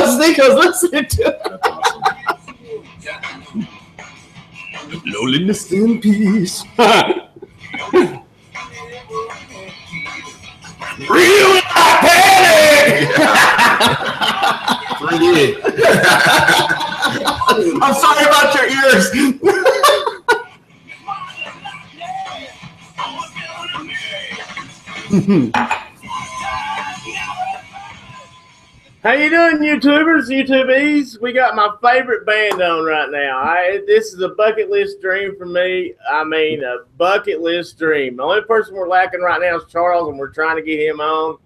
was thinking. I was listening to it. Loneliness in peace. Real panic. I'm sorry about your ears. How you doing, YouTubers, YouTubies? We got my favorite band on right now. This is a bucket list dream for me. I mean, a bucket list dream. The only person we're lacking right now is Charles, and we're trying to get him on.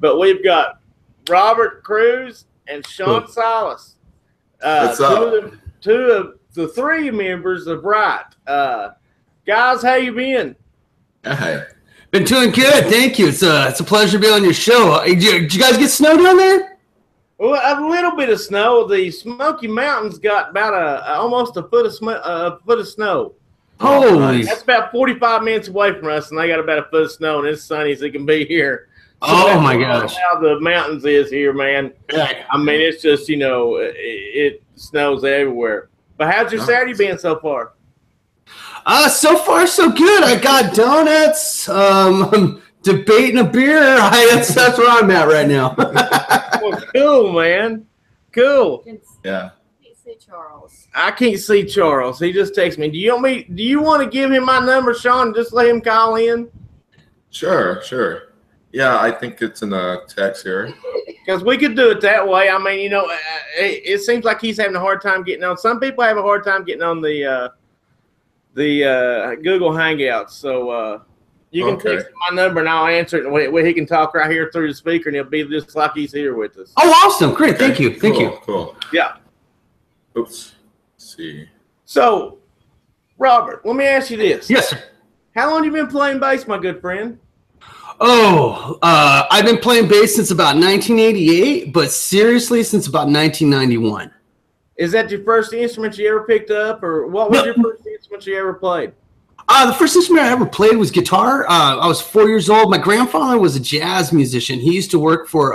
But we've got Robert Cruz and Sean Silas. What's up? Two of the three members of Right. Guys, how you been? Hi. Been doing good, thank you. It's a pleasure to be on your show. Did you guys get snow down there? Well, a little bit of snow. The Smoky Mountains got about almost a foot of snow. Holy! That's about 45 minutes away from us, and they got about a foot of snow, and it's sunny as it can be here. So oh my gosh! How the mountains is here, man. Yeah. I mean, it's just it snows everywhere. But how's your Saturday been so far? So far so good. I got donuts. I'm debating a beer. That's where I'm at right now. Well, cool, man. Cool. Yeah. Can't see Charles. I can't see Charles. He just texted me. Do you want to give him my number, Sean, and just let him call in? Sure. Yeah, I think it's in the text here. Because we could do it that way. I mean, it seems like he's having a hard time getting on. Some people have a hard time getting on the Google Hangouts. So you can text my number, and I'll answer it. And he can talk right here through the speaker, and he'll be just like he's here with us. Oh, awesome. Great. Thank you. Thank you. Cool. Yeah. Oops. Let's see. So, Robert, let me ask you this. Yes, sir. How long have you been playing bass, my good friend? Oh, I've been playing bass since about 1988, but seriously, since about 1991. Is that your first instrument you ever picked up, or what was your first instrument you ever played? The first instrument I ever played was guitar. I was 4 years old. My grandfather was a jazz musician. He used to work for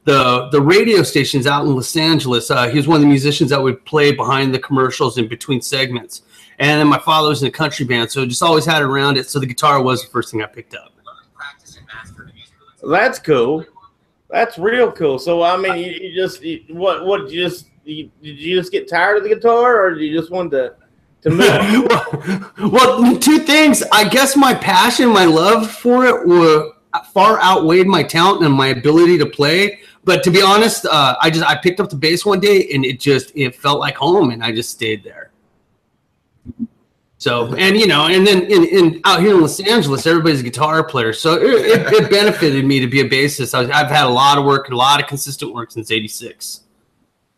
the radio stations out in Los Angeles. He was one of the musicians that would play behind the commercials in between segments. And then my father was in a country band, so just always had it around it. So the guitar was the first thing I picked up. That's cool. That's real cool. So I mean, did you just get tired of the guitar, or did you just want to move? Well, two things. I guess my passion, my love for it, were far outweighed my talent and my ability to play. But to be honest, I picked up the bass one day, and it felt like home, and I just stayed there. So, and then in out here in Los Angeles, everybody's a guitar player. So it benefited me to be a bassist. I've had a lot of work, a lot of consistent work since '86.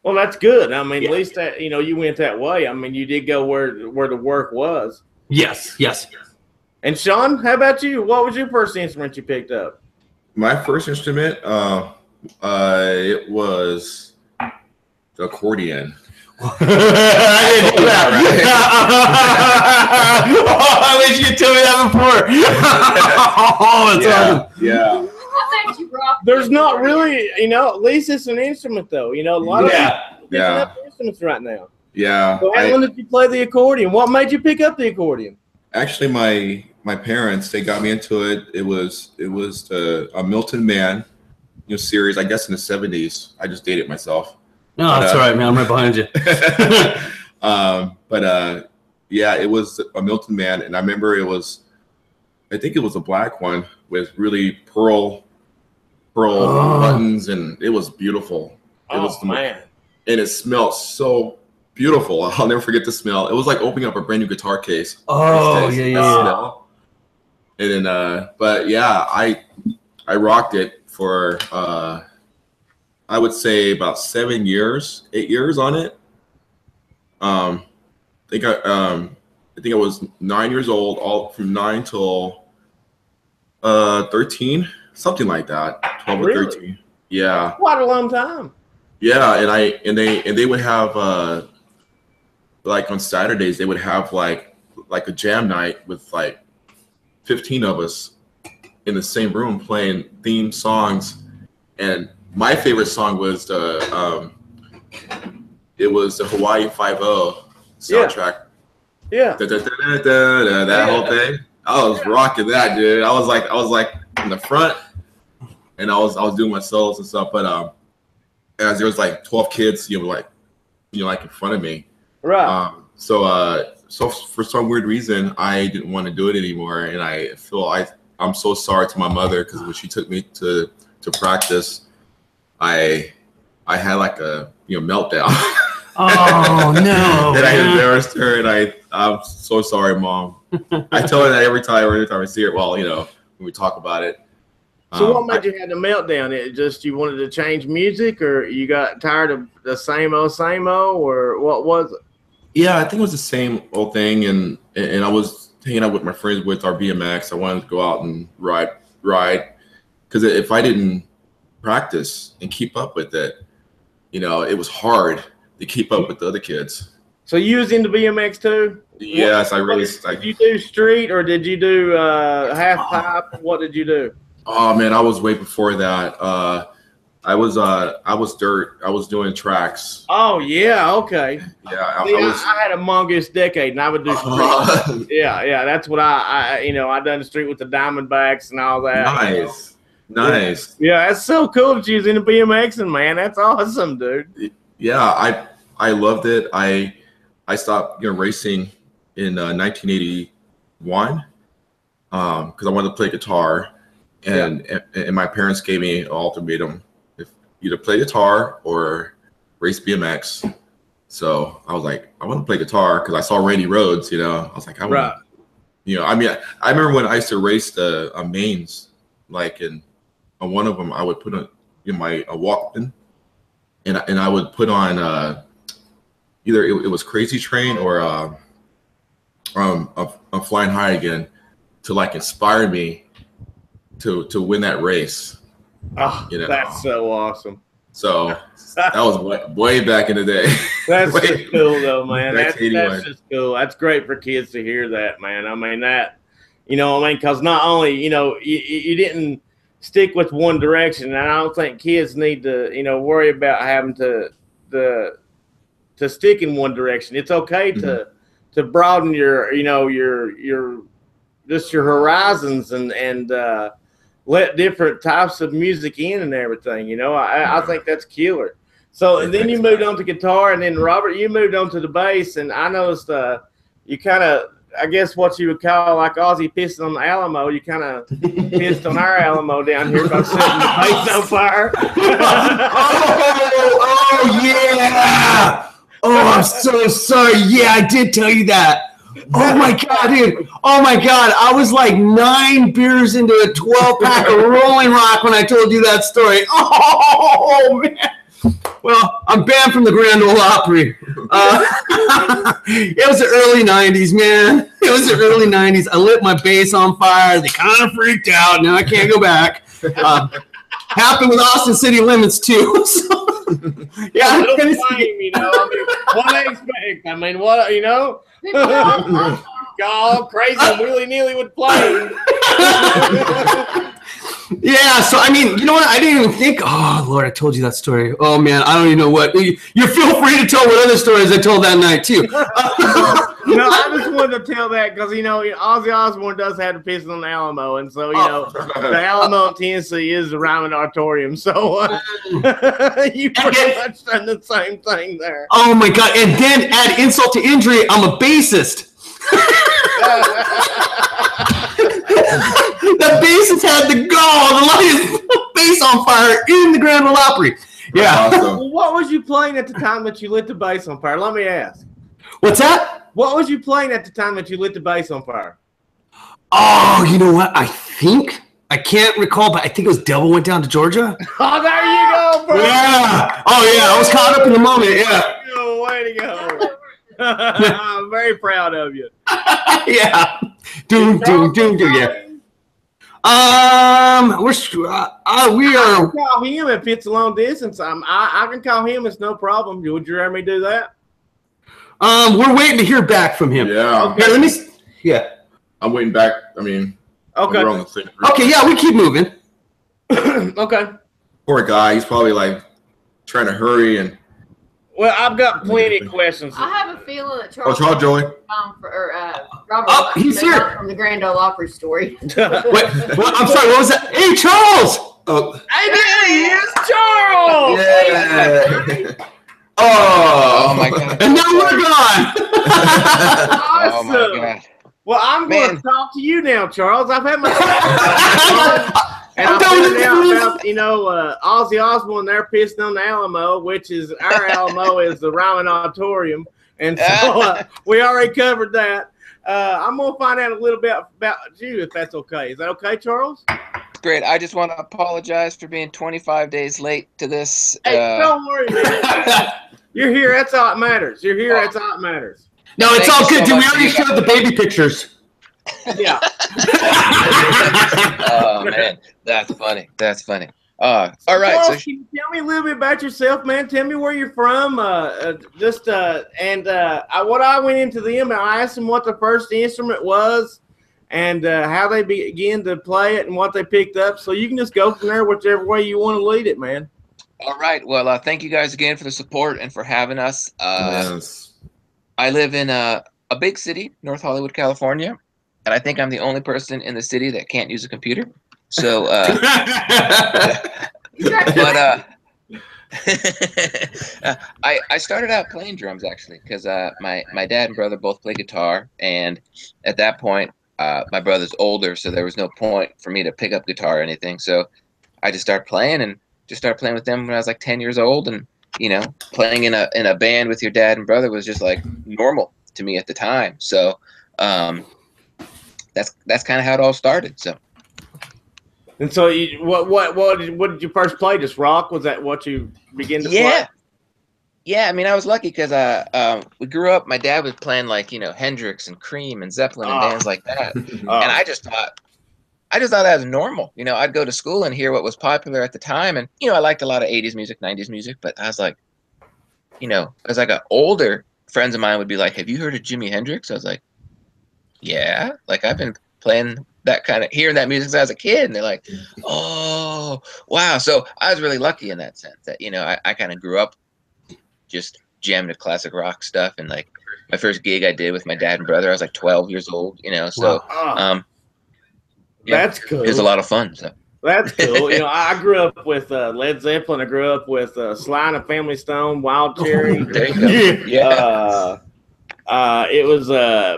Well, that's good. I mean, at least that you went that way. I mean, you did go where the work was. Yes. And Sean, how about you? What was your first instrument you picked up? My first instrument, it was the accordion. I didn't know that. I wish you told me that before. That's awesome. Yeah. There's not really, at least it's an instrument, though. A lot of people picking up instruments right now. Yeah. So how long did you play the accordion? What made you pick up the accordion? Actually, my parents, they got me into it. It was a Milton Man, series. I guess in the '70s. I just dated myself. No, that's all right, man. I'm right behind you. Yeah, it was a Milton Man, and I remember I think it was a black one with really pearl buttons, and it was beautiful. Man. And it smelled so beautiful. I'll never forget the smell. It was like opening up a brand new guitar case. Oh, yeah. And then, but yeah, I rocked it for I would say about 8 years on it. I think I was 9 years old, all from 9 till 13, something like that. 12 or 13. Yeah. Quite a long time. Yeah, and they would have like on Saturdays they would have like a jam night with like 15 of us in the same room playing theme songs. And my favorite song was it was the Hawaii 5-0 soundtrack. Yeah. That whole thing. I was rocking that, dude. I was like in the front, and I was doing my solos and stuff. But as there was like 12 kids, like in front of me. Right. So for some weird reason, I didn't want to do it anymore, and I feel I'm so sorry to my mother, because when she took me to practice, I had like a meltdown. Oh no! And I embarrassed her, and I'm so sorry, Mom. I tell her that every time I see her. Well, when we talk about it. So what made you have the meltdown? It just you wanted to change music, or you got tired of the same old, or what was it? Yeah, I think it was the same old thing, and I was hanging out with my friends with our BMX. I wanted to go out and ride, because if I didn't practice and keep up with it, it was hard to keep up with the other kids. So you was into BMX too? Yes, Did you do street, or did you do half pipe? What did you do? Oh man, I was way before that. I was dirt. I was doing tracks. Oh yeah, okay. Yeah, See, I had a mongoose decade, and I would do street. Yeah, that's what I done the street with the Diamondbacks and all that. Nice. Yeah, that's so cool that you was into BMXing, man. That's awesome, dude. Yeah, I loved it. I stopped racing in 1981 because I wanted to play guitar, and my parents gave me an ultimatum: if either play guitar or race BMX. So I was like, I want to play guitar because I saw Randy Rhoads. I was like, I want. I remember when I used to race the mains, like on one of them, I would put on my Walkman, and I would put on either it was Crazy Train or I'm Flying High Again to like inspire me to win that race. Oh, that's so awesome. So that was way back in the day. That's just cool though, man. That's just cool. That's great for kids to hear that, man. I mean because not only you didn't stick with one direction, and I don't think kids need to worry about having to stick in one direction. It's okay to broaden your your horizons and let different types of music in and everything. I think that's killer. So and then you moved on to guitar, and then Robert, you moved on to the bass, and I noticed you kind of, I guess what you would call like Ozzy pissed on the Alamo, you kind of pissed on our Alamo down here by setting the bass on fire. Oh yeah! Oh, I'm so sorry. Yeah, I did tell you that. Oh my God, dude. Oh my God. I was like 9 beers into a 12-pack of Rolling Rock when I told you that story. Oh man. Well, I'm banned from the Grand Ole Opry. It was the early 90s, man. It was the early 90s. I lit my bass on fire. They kind of freaked out. Now I can't go back. Happened with Austin City Limits too. So, yeah, what do I expect? I mean, what all crazy willy-nilly with playing. Yeah, so I mean, you know what? I didn't even think. Oh Lord, I told you that story. Oh man, I don't even know what. You feel free to tell what other stories I told that night too. No, I just wanted to tell that because Ozzy Osbourne does have the piss on the Alamo, and so the Alamo in Tennessee is the Ryman Auditorium. So you pretty much done the same thing there. Oh my God! And then add insult to injury, I'm a bassist. The bassist had the gall to light his bass on fire in the Grand Ole Opry. Yeah. Awesome. Well, what was you playing at the time that you lit the bass on fire? Let me ask. What's that? What was you playing at the time that you lit the bass on fire? Oh, you know what? I can't recall, but I think it was Devil Went Down to Georgia. Oh, there you go, bro. Yeah. Oh, yeah. I was caught up in the moment. Yeah. Way to go. I'm very proud of you. Yeah. Doom. Yeah. We are. I can call him if it's a long distance. I can call him. It's no problem. Would you rather me do that? We're waiting to hear back from him. Yeah. Okay, let me. Yeah. I'm waiting back. I mean. Okay. Okay. Yeah, we keep moving. Okay. Poor guy. He's probably like trying to hurry and. Well, I've got plenty of questions. I have a feeling that Charles. Charles Joey. Robert. Oh, he's here from the Grand Ole Opry story. Wait, I'm sorry. What was that? Hey, Charles. Oh, Hey, there he is, Charles. Yeah. Oh my God. And now we're gone. Oh my God. Well, I'm going to talk to you now, Charles. I've had my and I found out about, Ozzy Osbourne, they're pissing on the Alamo, which is our Alamo is the Ryman Auditorium. And so we already covered that. I'm going to find out a little bit about you, if that's okay. Is that okay, Charles? Great. I just want to apologize for being 25 days late to this. Hey, don't worry, man. You're here. That's all that matters. You're here. That's all that matters. No, it's all good. We already showed the baby pictures. Yeah. Oh man, that's funny. That's funny. All right. Well, So can you tell me a little bit about yourself, man? Tell me where you're from. What I went into them, I asked them what the first instrument was, and how they began to play it, and what they picked up. So you can just go from there, whichever way you want to lead it, man. all right. Well, thank you guys again for the support and for having us. Yes. I live in a big city, North Hollywood, California, and I think I'm the only person in the city that can't use a computer. So, I started out playing drums actually because my dad and brother both play guitar, and at that point, my brother's older, so there was no point for me to pick up guitar or anything. So I just started playing with them when I was like 10 years old, and playing in a band with your dad and brother was just like normal to me at the time. So that's kind of how it all started. So. And so, what did you first play? Just rock? Was that what you began to play? Yeah. I mean, I was lucky because we grew up. My dad was playing like Hendrix and Cream and Zeppelin and bands like that, and I just thought that was normal. I'd go to school and hear what was popular at the time, and I liked a lot of 80s music, 90s music, but I was like, as I got older, friends of mine would be like, "Have you heard of Jimi Hendrix?" I was like, "Yeah, like I've been playing that kind of hearing that music since I was a kid," and they're like, "Oh, wow!" So I was really lucky in that sense that I kind of grew up just jamming to classic rock stuff, and like my first gig I did with my dad and brother, I was like 12 years old. So that's cool. It was a lot of fun. So that's cool. I grew up with Led Zeppelin. I grew up with Sly and the Family Stone, Wild Cherry. There you go. Yeah. It was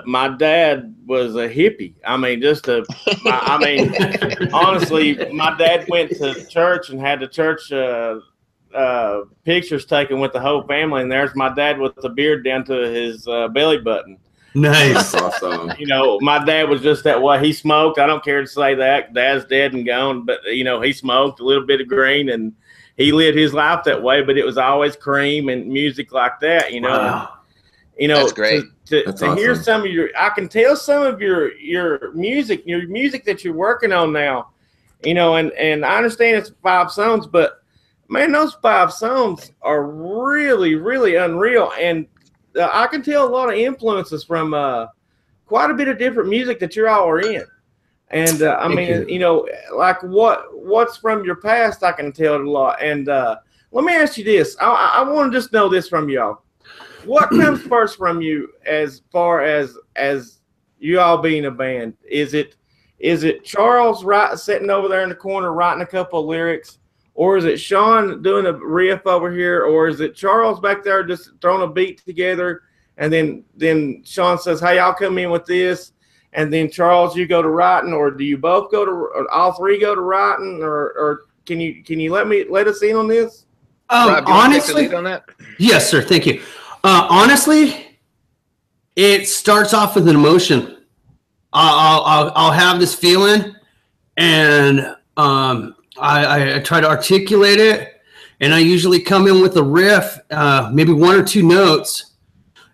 my dad was a hippie. I mean, honestly, my dad went to church and had the church pictures taken with the whole family, and there's my dad with the beard down to his belly button. Nice. Awesome. My dad was just that way. He smoked. I don't care to say that. Dad's dead and gone, but he smoked a little bit of green, and he lived his life that way. But it was always Cream and music like that. Wow. That's great. To awesome. hear some of I can tell some of your music that you're working on now, and I understand it's 5 songs, but man, those 5 songs are really, really unreal. And I can tell a lot of influences from quite a bit of different music that you all are in. And I mean, like what's from your past, I can tell it a lot. And let me ask you this. I want to just know this from y'all. What comes first from you as far as you all being a band? Is it Charles sitting over there in the corner writing a couple of lyrics, or is it Sean doing a riff over here, or is it Charles back there just throwing a beat together, and then Sean says, "Hey, I'll come in with this," and then Charles, you go to writing, or do you both go to, or all 3 go to writing, or can you let us in on this? Rob, Honestly, lead on that? yes, sir. Thank you. Honestly, it starts off with an emotion. I'll have this feeling, and I try to articulate it, and I usually come in with a riff, maybe 1 or 2 notes,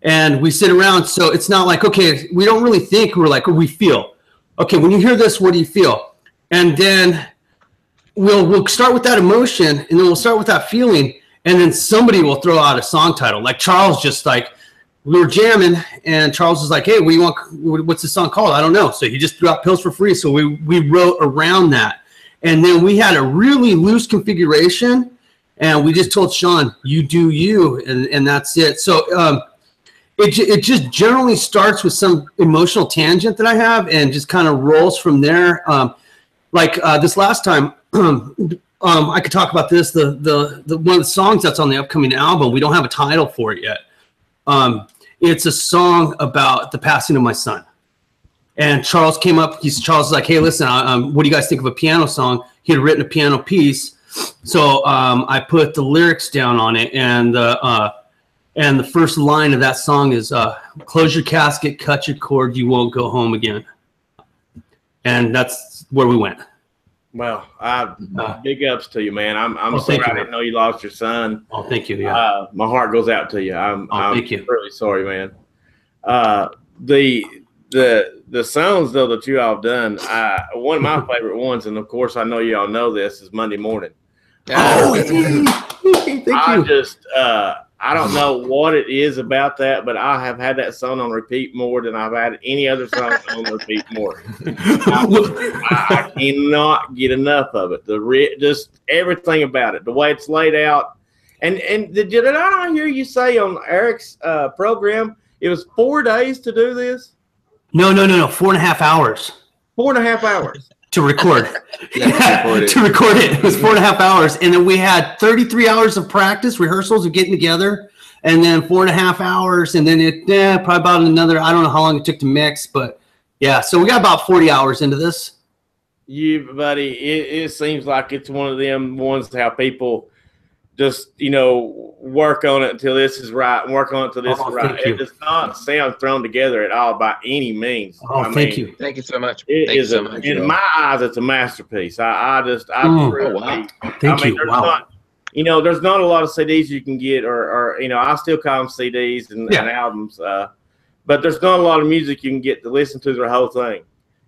and we sit around. So it's not like, okay, we don't really think. We're like, we feel. Okay, when you hear this, what do you feel? And then we'll start with that emotion, and then we'll start with that feeling, and then somebody will throw out a song title. Like Charles, just like we were jamming, and Charles was like, "Hey, what do you want? What's the song called?" I don't know. So he just threw out Pills for Free. So we wrote around that, and then we had a really loose configuration, And we just told Sean, you do you, and that's it. So it just generally starts with some emotional tangent that I have and just kind of rolls from there. This last time, I could talk about this. The one of the songs that's on the upcoming album, we don't have a title for it yet. It's a song about the passing of my son. And Charles came up. Charles was like, "Hey, listen, what do you guys think of a piano song?" He had written a piano piece, so I put the lyrics down on it, and the first line of that song is, "Close your casket, cut your cord, you won't go home again." And that's where we went. Well, big ups to you, man. I'm sorry I didn't know you lost your son. Oh, thank you. Yeah. My heart goes out to you. I'm thank you. really sorry, man. The songs though that you all done, one of my favorite ones, and of course I know you all know this, is Monday Morning. Thank you. I don't know what it is about that, but I have had that song on repeat more than I've had any other song on repeat more. I cannot get enough of it. Just everything about it, the way it's laid out. And did I not hear you say on Eric's program it was 4 days to do this? No. 4.5 hours. 4.5 hours. To record. To record it. It was 4.5 hours. And then we had 33 hours of practice, rehearsals of getting together, and then 4.5 hours. And then probably about another, I don't know how long it took to mix, but yeah. So we got about 40 hours into this. You, buddy, it seems like it's one of them ones how people just, work on it until this is right and work on it until this is right. It does not sound thrown together at all by any means. Thank you. Thank you so much. In my eyes, it's a masterpiece. Thank you. There's not a lot of CDs you can get, or I still call them CDs and albums, but there's not a lot of music you can get to listen to the whole thing.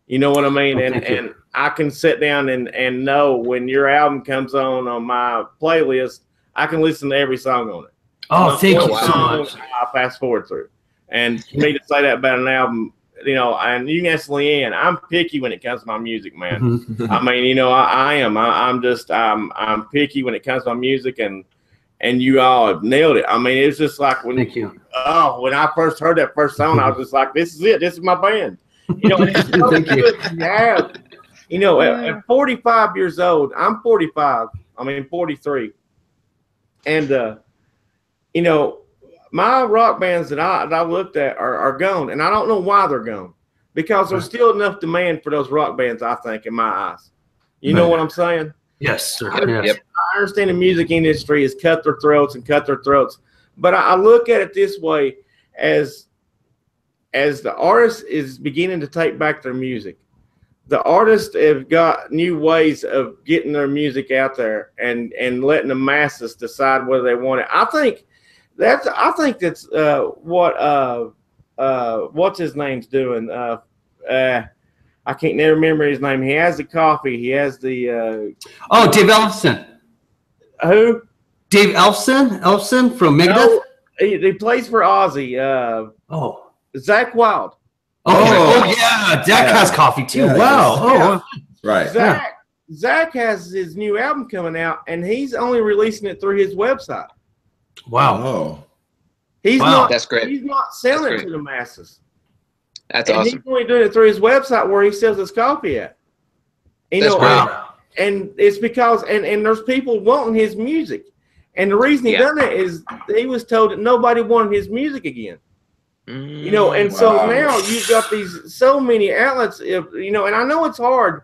You know what I mean? And I can sit down and know when your album comes on my playlist, I can listen to every song on it. Oh, thank you so much. I fast forward through. And for me to say that about an album, and you can ask LeAnn, I'm picky when it comes to my music, man. I mean, I am. I'm picky when it comes to my music, and you all have nailed it. I mean, it's just like when when I first heard that first song, I was just like, this is it. This is my band. Thank you. At 45 years old, I'm 45. 43. And, my rock bands that I looked at are gone, and I don't know why they're gone, because there's still enough demand for those rock bands, I think, in my eyes. You know what I'm saying? Yes, sir. I understand the music industry has cut their throats, but I look at it this way, as the artist is beginning to take back their music. The artists have got new ways of getting their music out there and letting the masses decide whether they want it. I think that's what what's his name's doing. I can't never remember his name. He has the coffee. He has the Dave Elfson. Who? Dave Elfson from Megadeth. No, he plays for Ozzy. Zach Wild. Yeah, Zach has coffee too. Yeah, wow. Right. Zach has his new album coming out, and he's only releasing it through his website. Wow. Oh. He's not. That's great. He's not selling it to the masses. That's awesome. He's only doing it through his website where he sells his coffee at. That's great. And it's because and there's people wanting his music, and the reason he done that is he was told that nobody wanted his music again. So now you've got these so many outlets, and I know it's hard,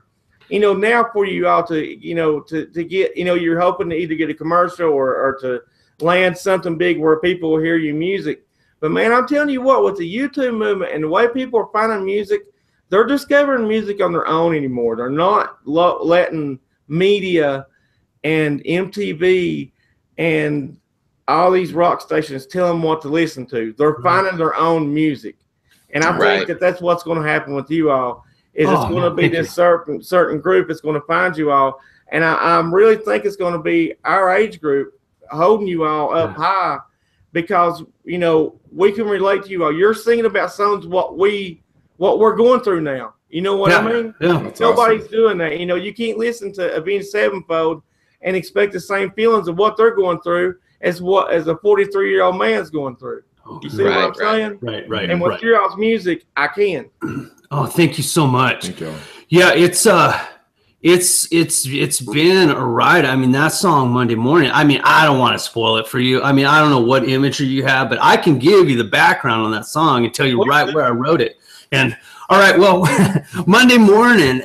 now for you all to get, you're hoping to either get a commercial or to land something big where people will hear your music. But man, I'm telling you what, with the YouTube movement and the way people are finding music, they're discovering music on their own anymore. They're not letting media and MTV and all these rock stations tell them what to listen to. They're finding their own music. And I think that's what's going to happen with you all, is it's going to be this certain group that's going to find you all. And I really think it's going to be our age group holding you all up high, because, we can relate to you all. You're singing about songs, what we're going through now. You know what I mean? Yeah. Nobody's doing that. You can't listen to Avenged Sevenfold and expect the same feelings of what they're going through as a 43-year-old man's going through. You see what I'm saying? Right. And with your all's music, I can. Oh, thank you so much. Thank you. Yeah, it's been a ride. I mean, that song Monday Morning, I mean, I don't want to spoil it for you. I mean, I don't know what imagery you have, but I can give you the background on that song and tell you right where I wrote it. And all right, well, Monday Morning,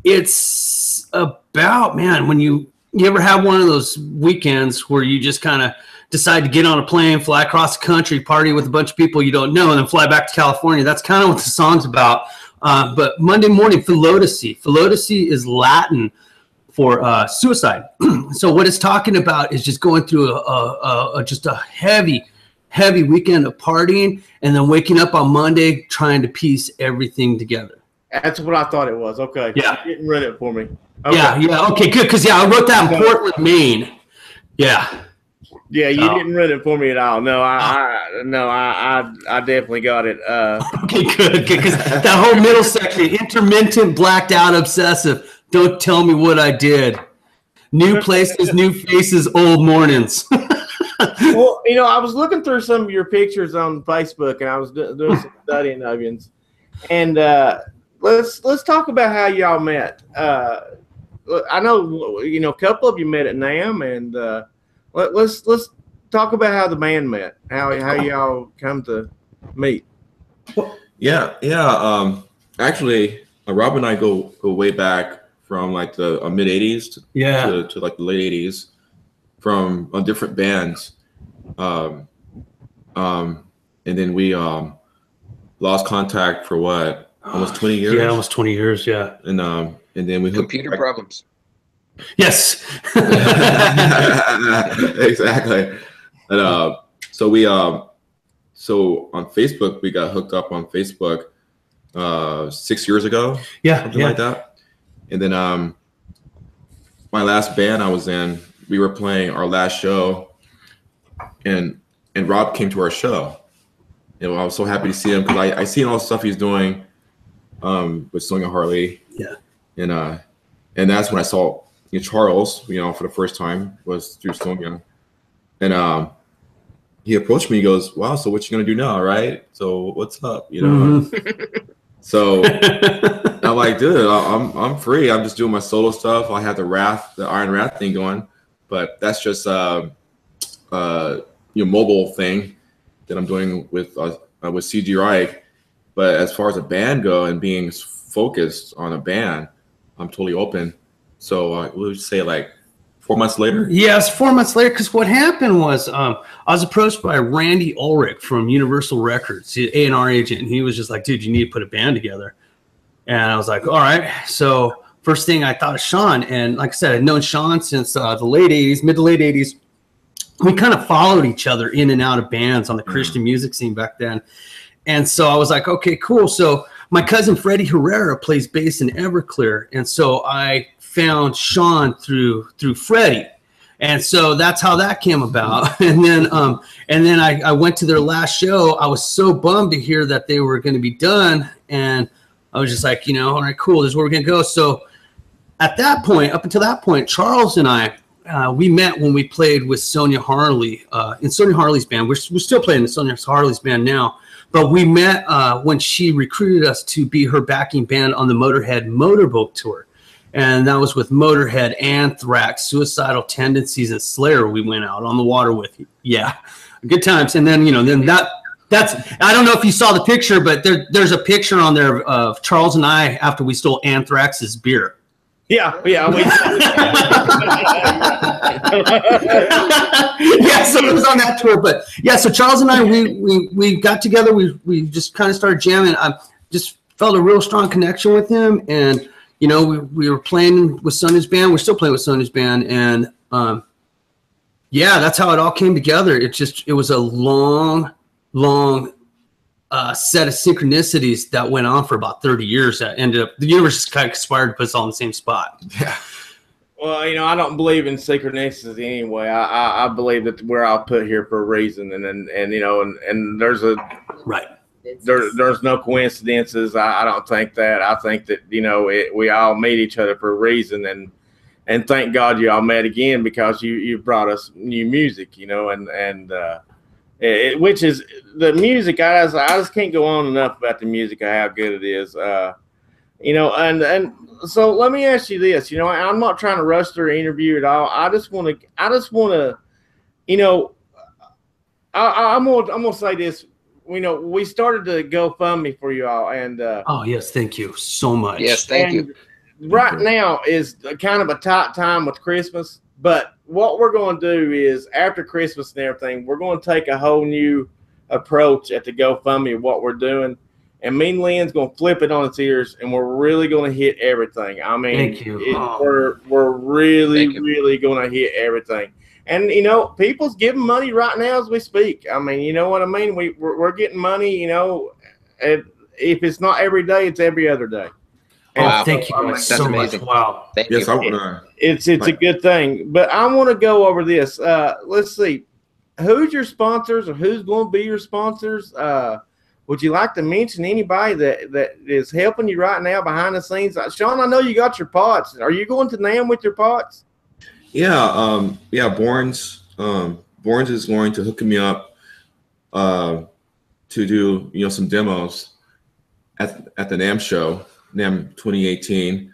it's about, man, when you ever have one of those weekends where you just kind of decide to get on a plane, fly across the country, party with a bunch of people you don't know, and then fly back to California. That's kind of what the song's about. But Monday Morning, Philaudice is Latin for suicide. So what it's talking about is just going through just a heavy weekend of partying, and then waking up on Monday trying to piece everything together. That's what I thought it was. Okay. Yeah. You didn't run it for me. Okay. Yeah. Okay, good. Because, I wrote that in Portland, Maine. Yeah. Yeah, you didn't run it for me at all. No, I definitely got it. Okay, good. Because that whole middle section, intermittent, blacked out, obsessive. Don't tell me what I did. New places, new faces, old mornings. Well, I was looking through some of your pictures on Facebook, and I was doing some studying of you. And let's talk about how y'all met. I know, a couple of you met at NAMM, and let's talk about how the band met, how y'all come to meet. Yeah. Actually, Rob and I go way back from like the mid '80s to like the late '80s, from different bands, and then we lost contact for what, almost 20 years. Yeah, almost 20 years. Yeah, and then we computer problems. Yes. Exactly. And so we so on Facebook, we got hooked up on Facebook 6 years ago. Something like that. And then my last band I was in, we were playing our last show, and Rob came to our show. And I was so happy to see him, because I seen all the stuff he's doing with Sonia Harley. Yeah. And that's when I saw Charles, for the first time, was through Sonia. And he approached me, he goes, "Wow, so what you gonna do now, right? So what's up?" So I'm like, "Dude, I'm free. I'm just doing my solo stuff. I have the Iron Wrath thing going, but that's just mobile thing that I'm doing with CGI. But as far as a band go and being focused on a band, I'm totally open." So we'll say like 4 months later. Yes, 4 months later. Because what happened was I was approached by Randy Ulrich from Universal Records, the A&R agent, and he was just like, "Dude, you need to put a band together." And I was like, "All right." So first thing I thought of Sean, and like I said, I'd known Sean since the late '80s, mid to late '80s. We kind of followed each other in and out of bands on the Christian music scene back then. And so I was like, okay, cool. So my cousin Freddie Herrera plays bass in Everclear, and so I found Sean through Freddie, and so that's how that came about. And then I went to their last show. I was so bummed to hear that they were going to be done, and I was just like, all right, cool, this is where we're going to go. So at that point, up until that point, Charles and I, we met when we played with Sonia Harley in Sonia Harley's band. We're still playing in Sonia Harley's band now. But we met when she recruited us to be her backing band on the Motorhead Motorboat Tour. And that was with Motorhead, Anthrax, Suicidal Tendencies, and Slayer we went out on the water with. Yeah, good times. And then, that's, I don't know if you saw the picture, but there's a picture on there of Charles and I after we stole Anthrax's beer. Yeah. Yeah, so it was on that tour. But yeah, so Charles and I, we got together. We just kind of started jamming. I just felt a real strong connection with him, and we were playing with Sonia's band. We're still playing with Sonia's band, and yeah, that's how it all came together. It was a long set of synchronicities that went on for about 30 years. That ended up, the universe just kind of conspired to put us all in the same spot. Yeah. Well, I don't believe in synchronicity anyway. I believe that we're all put here for a reason, and there's a right. There's no coincidences. I don't think that. I think that we all meet each other for a reason, and and thank God you all met again because you brought us new music, you know, which is the music. I just can't go on enough about the music and how good it is. You know, and so let me ask you this. You know, I'm not trying to rush their interview at all. I just want to, you know, I'm gonna say this. You know, we started to GoFundMe for you all, and oh yes, thank you so much. Yes, thank you. Right now is kind of a tight time with Christmas, but what we're going to do is after Christmas and everything, we're going to take a whole new approach at the GoFundMe of what we're doing. And me and LeAnn's going to flip it on its ears, and we're really going to hit everything. I mean, thank you. We're really going to hit everything. And, you know, people's giving money right now as we speak. I mean, you know what I mean? We're getting money, you know, if it's not every day, it's every other day. Wow, thank you guys so much. Wow. Thank Yes, you. It's a good thing. But I want to go over this. Let's see. Who's your sponsors or who's going to be your sponsors? Would you like to mention anybody that is helping you right now behind the scenes? Sean, I know you got your pots. Are you going to NAMM with your pots? Yeah, Borns is going to hook me up to do, you know, some demos at the NAMM show, NAMM 2018.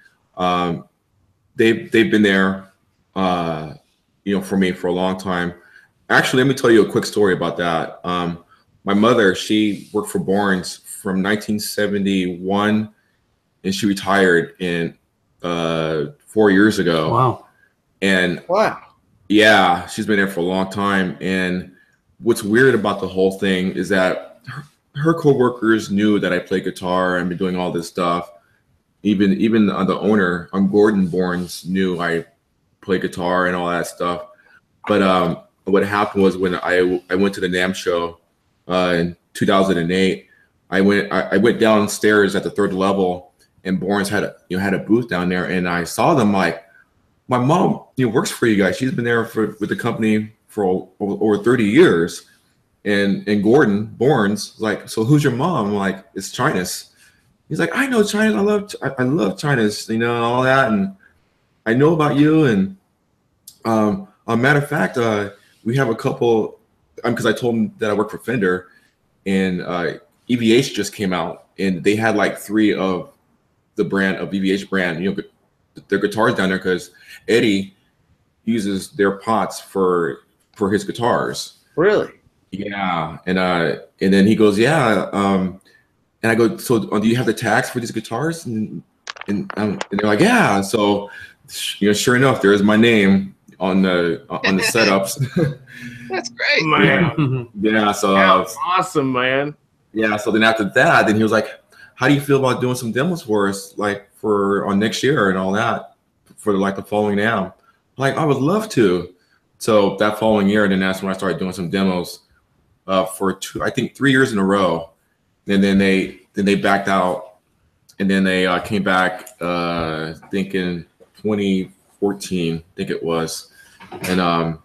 They've been there, you know, for me for a long time. Actually, let me tell you a quick story about that. My mother, she worked for Borns from 1971, and she retired in 4 years ago. Wow. And wow, yeah, she's been there for a long time. And what's weird about the whole thing is that her coworkers knew that I play guitar and been doing all this stuff. Even the owner, Gordon Borns, knew I play guitar and all that stuff. But what happened was when I went to the NAMM show in 2008, I went downstairs at the third level, and Borns had a booth down there, and I saw them. Like, my mom, you know, works for you guys. She's been there with the company for over 30 years. And Gordon Borns was like, so who's your mom? I'm like, it's China's. He's like, I know China's. I love China's, you know, and all that. And I know about you. And a matter of fact, we have a couple, because I told him that I work for Fender, and EVH just came out, and they had like 3 of the brand of EVH brand, you know, their guitars down there, because Eddie uses their pots for his guitars. Really? Yeah. And then he goes, yeah. And I go, so do you have the tags for these guitars? And they're like, yeah. So, you know, sure enough, there is my name on the setups. That's great, man. Yeah. So that's awesome, man. Yeah. So then after that, then he was like, how do you feel about doing some demos for us, like on next year and all that, for like the following NAMM? Like, I would love to. So that following year, then that's when I started doing some demos for 3 years in a row. And then they backed out, and then they came back, I think in 2014, I think it was. And I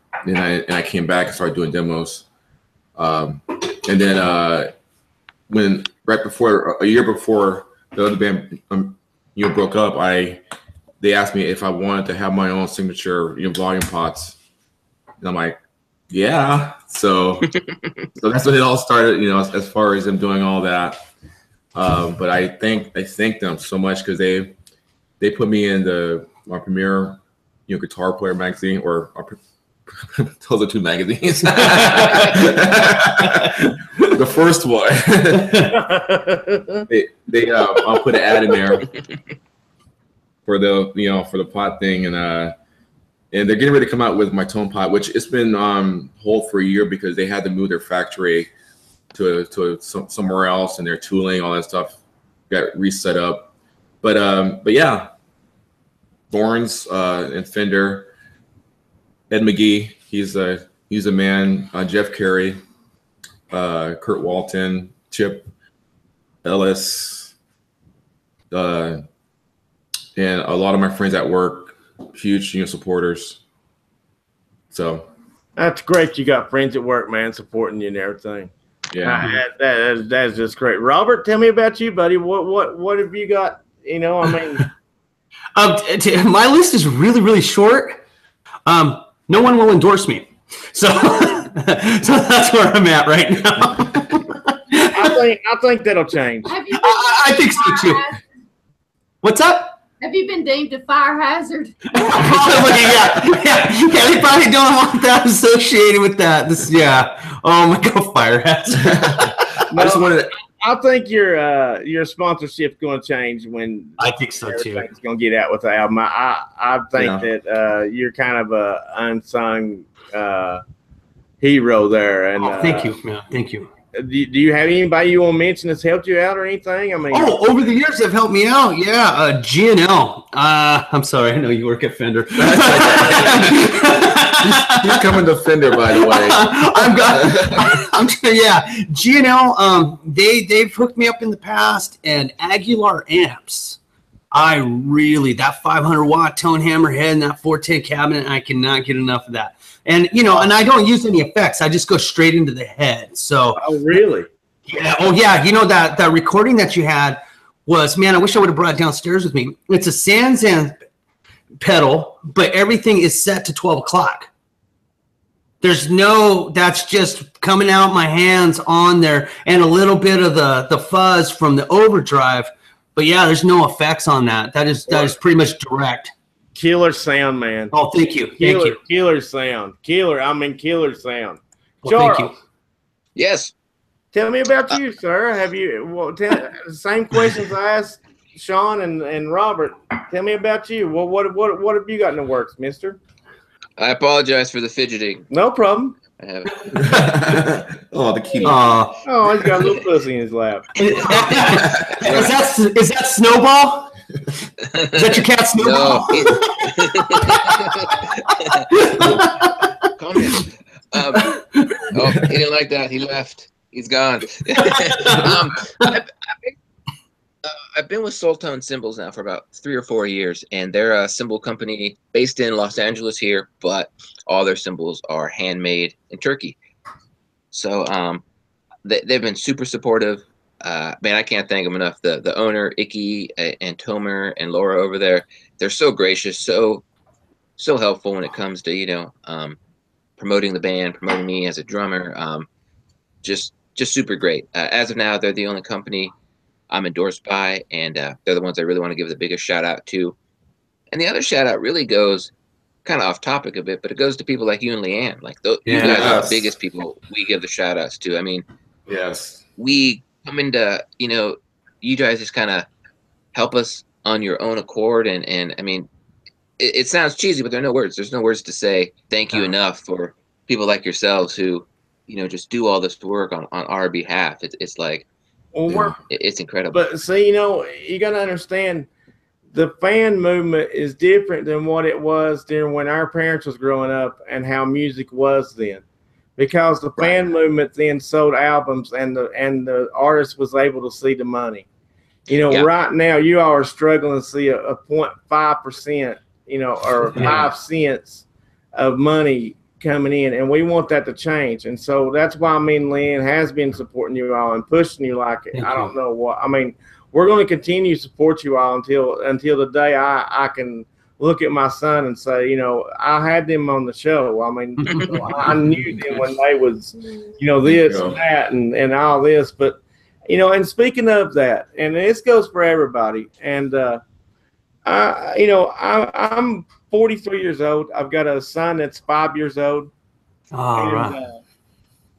came back and started doing demos. And then when a year before the other band broke up, they asked me if I wanted to have my own signature, you know, volume pots. And I'm like, yeah. So that's when it all started, you know, as far as them doing all that. But I thank them so much, because they put me in my premier, you know, guitar player magazine, or those are 2 magazines. The first one, I'll put an ad in there for the pot thing, and they're getting ready to come out with my tone pot, which it's been hold for a year because they had to move their factory to somewhere else, and their tooling, all that stuff got reset up. But yeah, Borns and Fender, Ed McGee, he's a man. Jeff Carey, Kurt Walton, Chip Ellis, and a lot of my friends at work, huge, you know, supporters. So that's great. You got friends at work, man, supporting you and everything. Yeah, that is just great. Robert, tell me about you, buddy. What have you got? You know, I mean, My list is really, really short. No one will endorse me. So, so that's where I'm at right now. I think that'll change. I think so too. What's up? Have you been deemed a fire hazard? Probably, yeah. They probably don't want that associated with that. Oh my God, fire hazard. I think your sponsorship's going to change when I think so too. It's going to get out with the album. I think that you're kind of a unsung hero there. And thank you, man. Thank you. Do you have anybody you want to mention that's helped you out or anything? I mean, over the years they've helped me out. Yeah, G&L. I'm sorry, I know you work at Fender. He's coming to Fender, by the way. G&L. They've hooked me up in the past, and Aguilar amps. That 500 watt tone hammer head and that 410 cabinet, I cannot get enough of that. And and I don't use any effects. I just go straight into the head. So really? Yeah. Oh yeah. That recording that you had was, man, I wish I would have brought it downstairs with me. It's a Sanzan pedal, but everything is set to 12 o'clock. That's just coming out my hands on there, and a little bit of the fuzz from the overdrive. But yeah, there's no effects on that. That is pretty much direct. Killer sound, man. Oh, thank you. Killer sound. Killer sound. Well, Charles, thank you. Yes. Tell me about you, sir. Have you the same questions I asked Sean and Robert? Tell me about you. Well, what have you got in the works, mister? I apologize for the fidgeting. No problem. I have Oh, the key. Oh, he's got a little pussy in his lap. Is that Snowball? Is that your cat, Snowball? No. Calm down. He didn't like that. He left. He's gone. I've been with Soultone Cymbals now for about 3 or 4 years, and they're a cymbal company based in Los Angeles here, but all their cymbals are handmade in Turkey. So they've been super supportive. Man, I can't thank them enough. The owner, Icky, and Tomer, and Laura over there, they're so gracious, so helpful when it comes to promoting the band, promoting me as a drummer. Just super great. As of now, they're the only company I'm endorsed by, and they're the ones I really want to give the biggest shout out to. And the other shout out really goes kind of off topic a bit, but it goes to people like you and LeAnn. Like you guys are the biggest people we give the shout outs to. I mean, yes, we come into, you guys just kind of help us on your own accord. And I mean, it sounds cheesy, but there are no words. There's no words to say thank you enough for people like yourselves who, just do all this work on our behalf. It's like, it's incredible. But see, you got to understand, the fan movement is different than what it was during when our parents was growing up and how music was then, because the fan movement then sold albums and the artist was able to see the money. Right now you all are struggling to see a 0.5%, or 5 cents of money coming in, and we want that to change. And so that's why me and LeAnn has been supporting you all and pushing you like I don't know what. I mean, we're going to continue to support you all until the day I can look at my son and say, I had them on the show. I mean, I knew them when they was, this and that and all this. But, and speaking of that, and this goes for everybody. And, I'm 43 years old. I've got a son that's 5 years old. Right.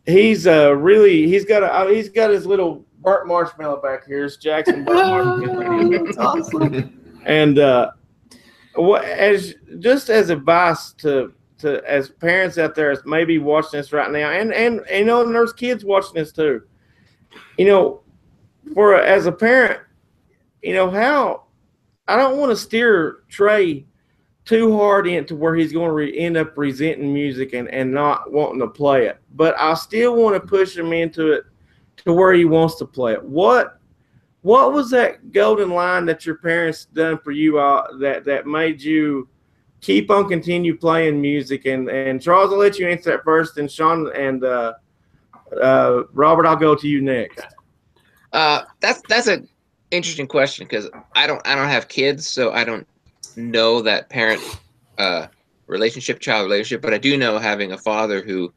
He's he's got his little burnt marshmallow back here. It's Jackson burnt marshmallow. That's awesome. And as advice to as parents out there as maybe watching this right now, and there's kids watching this too. As a parent, how I don't want to steer Trey too hard into where he's going to end up resenting music and not wanting to play it. But I still want to push him into it to where he wants to play it. What was that golden line that your parents done for you that made you keep on continue playing music? And Charles, I'll let you answer that first, and Sean and Robert, I'll go to you next. That's an interesting question, because I don't have kids, so I don't know that parent relationship, child relationship, but I do know having a father who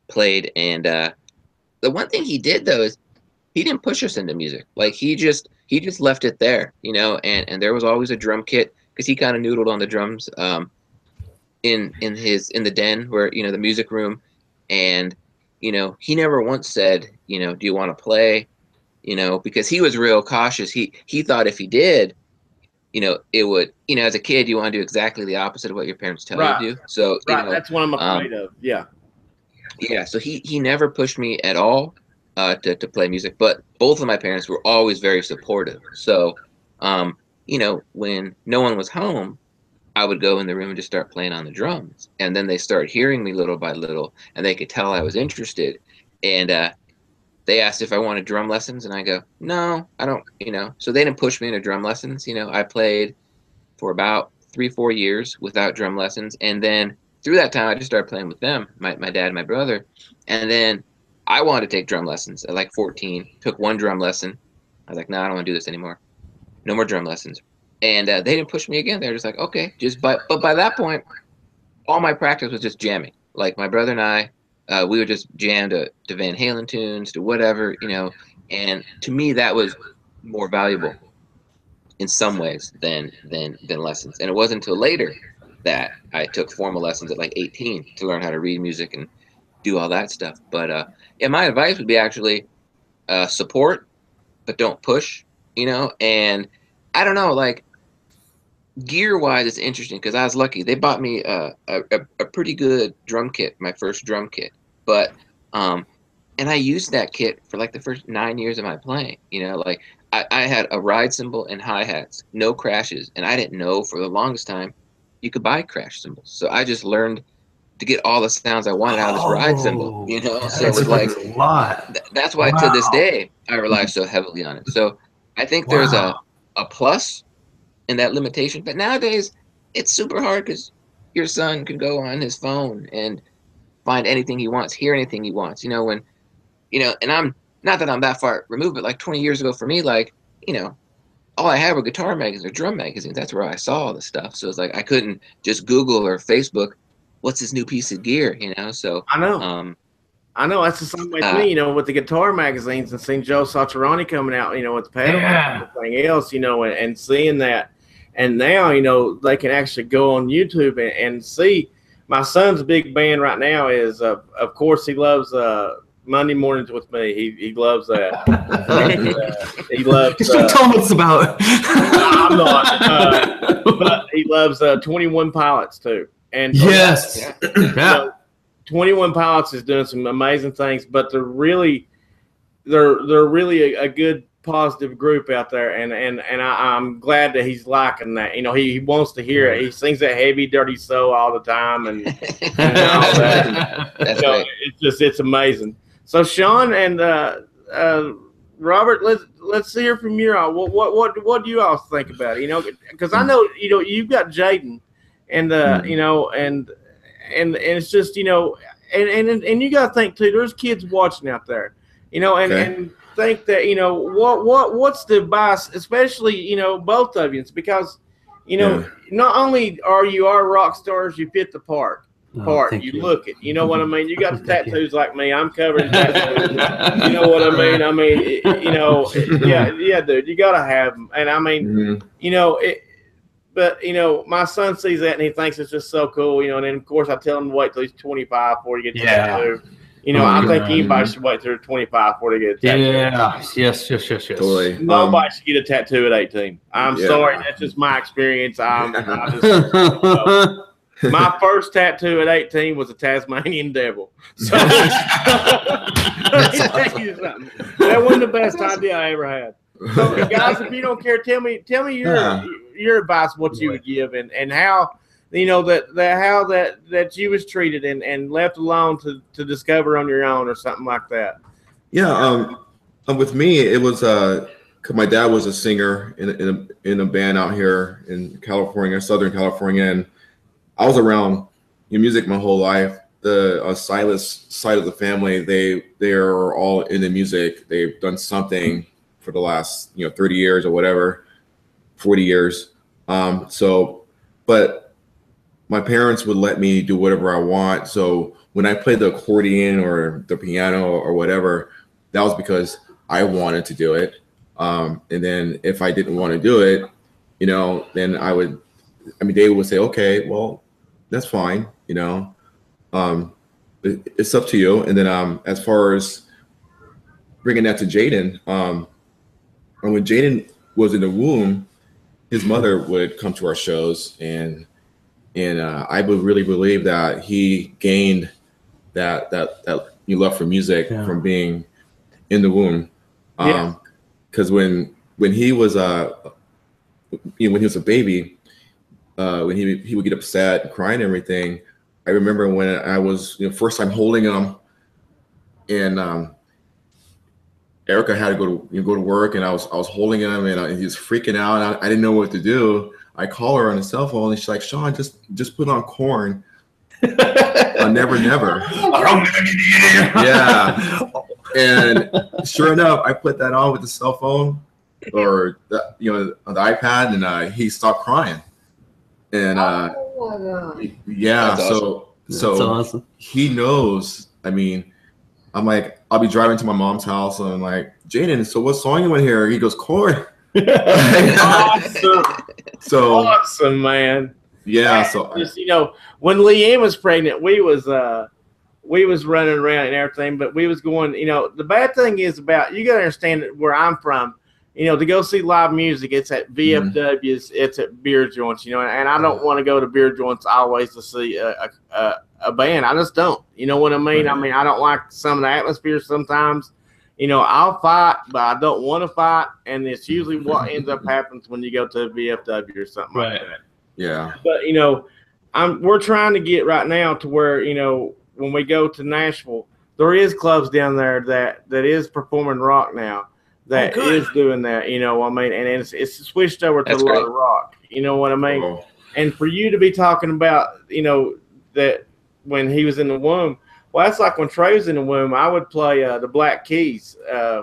played. And the one thing he did though is he didn't push us into music. Like he just left it there, you know. And there was always a drum kit because he kind of noodled on the drums in the den where, you know, the music room. And you know, he never once said, you know, do you want to play? You know, because he was real cautious. He thought if he did, you know, it would, you know, as a kid, you want to do exactly the opposite of what your parents tell you to do. So, you know, that's what I'm afraid of. Yeah. Yeah. So he never pushed me at all to play music, but both of my parents were always very supportive. So, you know, when no one was home, I would go in the room and just start playing on the drums. And then they started hearing me little by little, and they could tell I was interested. And they asked if I wanted drum lessons, and I go, no, I don't, you know. So they didn't push me into drum lessons. You know, I played for about 3-4 years without drum lessons. And then through that time, I just started playing with them, my dad and my brother. And then I wanted to take drum lessons at like 14, took one drum lesson. I was like, no, I don't want to do this anymore. No more drum lessons. And they didn't push me again. They were just like, okay, but by that point, all my practice was just jamming. Like my brother and I, we would just jam to Van Halen tunes, to whatever, you know. And to me, that was more valuable in some ways than lessons. And it wasn't until later that I took formal lessons at like 18 to learn how to read music and do all that stuff. But yeah, my advice would be actually support, but don't push, you know. And I don't know, like, gear wise, it's interesting because I was lucky. They bought me a pretty good drum kit, my first drum kit. But and I used that kit for like the first 9 years of my playing. You know, like I had a ride cymbal and hi-hats, no crashes, and I didn't know for the longest time you could buy crash cymbals. So I just learned to get all the sounds I wanted out of this ride cymbal. You know, so it was like a lot. That's why to this day I rely so heavily on it. So I think there's a plus in that limitation, but nowadays it's super hard because your son can go on his phone and find anything he wants, hear anything he wants, you know. When, you know, and I'm not that I'm that far removed, but like 20 years ago for me, like, you know, all I had were guitar magazines or drum magazines. That's where I saw all the stuff. So it's like I couldn't just Google or Facebook what's this new piece of gear, you know. So I know that's the same way with me, you know, with the guitar magazines and seeing Joe Satriani coming out, you know, with the pedal and everything else, you know, and seeing that. And now, you know, they can actually go on YouTube and see. My son's big band right now is, of course, he loves Monday Mornings with Me. He loves that. He loves. Don't tell him what it's about. I'm not. But he loves 21 Pilots too. And yes, so 21 Pilots is doing some amazing things, but they're really a good, positive group out there, and I'm glad that he's liking that. You know, he wants to hear it. He sings that heavy, dirty soul all the time, and all that. That's you know, right. it's amazing. So Sean and Robert, let's hear from you all. What do you all think about it? You know, because I know, you know, you've got Jaden, and you know, and it's just, you know, and you got to think too. There's kids watching out there, you know, and think that, you know, what's the advice, especially, you know, both of you. It's because, you know, not only are you our rock stars, you fit the part. You look it. You know what I mean? You got the tattoos like me. I'm covered in tattoos. You know what I mean? I mean, you know, yeah, dude. You gotta have them. And I mean, you know, but you know, my son sees that and he thinks it's just so cool. You know, and then of course I tell him to wait till he's 25 before he gets a tattoo. You know, I think anybody should wait till 25 before they get a tattoo. Yeah, yes. Totally. Nobody should get a tattoo at 18. I'm sorry, that's just my experience. My first tattoo at 18 was a Tasmanian devil. So let me tell you something. That wasn't the best idea I ever had. So guys, if you don't care, tell me your advice, what you would give, and how, you know, that you was treated and left alone to discover on your own or something like that. Yeah, with me, it was 'cause my dad was a singer in a band out here in California, Southern California, and I was around music my whole life. The Silas side of the family, they are all into music. They've done something for the last 30 years or whatever, 40 years. So, but my parents would let me do whatever I want. So when I played the accordion or the piano or whatever, that was because I wanted to do it. And then if I didn't want to do it, you know, then they would say, okay, well, that's fine. You know, it's up to you. And then as far as bringing that to Jaden, and when Jaden was in the womb, his mother would come to our shows, and I would really believe that he gained that love for music from being in the womb. Because when he was when he was a baby, when he would get upset and cry and everything, I remember when I was first time holding him, and Erica had to go to work, and I was holding him, and he was freaking out. And I didn't know what to do. I call her on the cell phone, and she's like, "Sean, just put on Korn, Never Never." Yeah, and sure enough, I put that on with the cell phone or on the iPad, and he stopped crying. And yeah, That's so awesome. He knows. I mean, I'm like, I'll be driving to my mom's house, and I'm like, Jaden, so what song you want to hear? He goes, Coil. Awesome. So awesome, man. Yeah. So just, when LeAnn was pregnant, we was running around and everything, but we was going. The bad thing is about, you got to understand that where I'm from. To go see live music, it's at VFWs, it's at beer joints, and I don't want to go to beer joints always to see a band. I just don't. You know what I mean? Right. I mean, I don't like some of the atmosphere sometimes. I'll fight, but I don't want to fight, and it's usually what ends up happens when you go to a VFW or something like that. Yeah. But we're trying to get right now to where when we go to Nashville, there is clubs down there that is performing rock now. That is doing that, I mean, and it's switched over to a lot of rock, you know what I mean? Oh. And for you to be talking about, that when he was in the womb, well, that's like when Trey was in the womb, I would play the Black Keys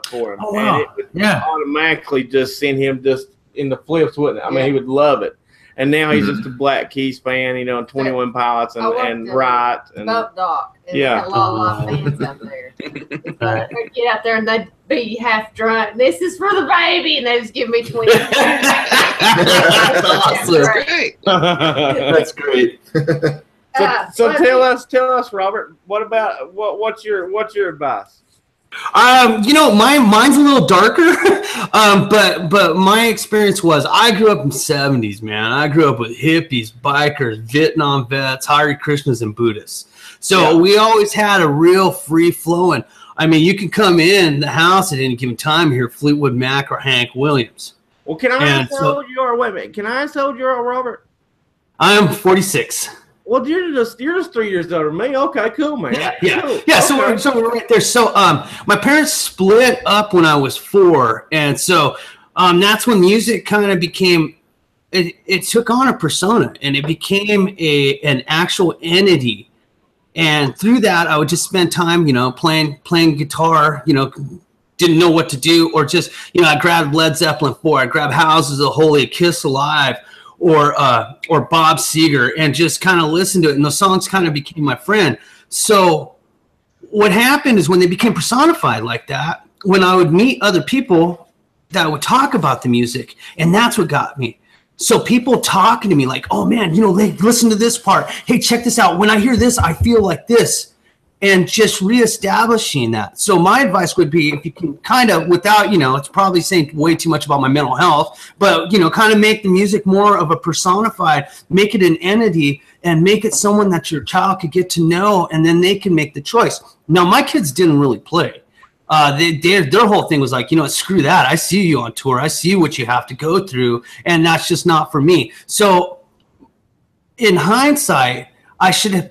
for him. Oh, wow. And it would automatically just send him just in the flips, wouldn't it? I mean, he would love it. And now he's just a Black Keys fan, and 21 Pilots and Riot. And Boat Dock. And yeah. A lot of fans out there. They'd get out there and they'd be half drunk. This is for the baby. And they just give me 20. That's awesome. That's great. That's great. So tell us, Robert, what's your advice? Mine's a little darker, but my experience was I grew up in the 70s, man. I grew up with hippies, bikers, Vietnam vets, Hare Krishnas, and Buddhists. So we always had a real free flowing. I mean, you can come in the house at any given time and hear Fleetwood Mac or Hank Williams. Well, can I ask how old you are? Wait a minute. Can I ask how old you are, Robert? I'm 46. Well, you're just 3 years older than me. Okay, cool, man. Yeah. Cool. Yeah. Okay. So we're right there. So my parents split up when I was 4, and so that's when music kind of became. It took on a persona, and it became an actual entity. And through that, I would just spend time, playing guitar. Didn't know what to do, or just I grabbed Led Zeppelin 4, I grabbed Houses of Holy, Kiss Alive, or Bob Seger, and just kind of listen to it. And the songs kind of became my friend. So what happened is when they became personified like that, when I would meet other people that would talk about the music, and that's what got me. So people talking to me like, oh man, listen to this part. Hey, check this out. When I hear this, I feel like this. And just reestablishing that. So my advice would be, if you can kind of, without, it's probably saying way too much about my mental health, but, kind of make the music more of a personified, make it an entity, and make it someone that your child could get to know, and then they can make the choice. Now, my kids didn't really play. Their whole thing was like, screw that. I see you on tour. I see what you have to go through, and that's just not for me. So in hindsight, I should have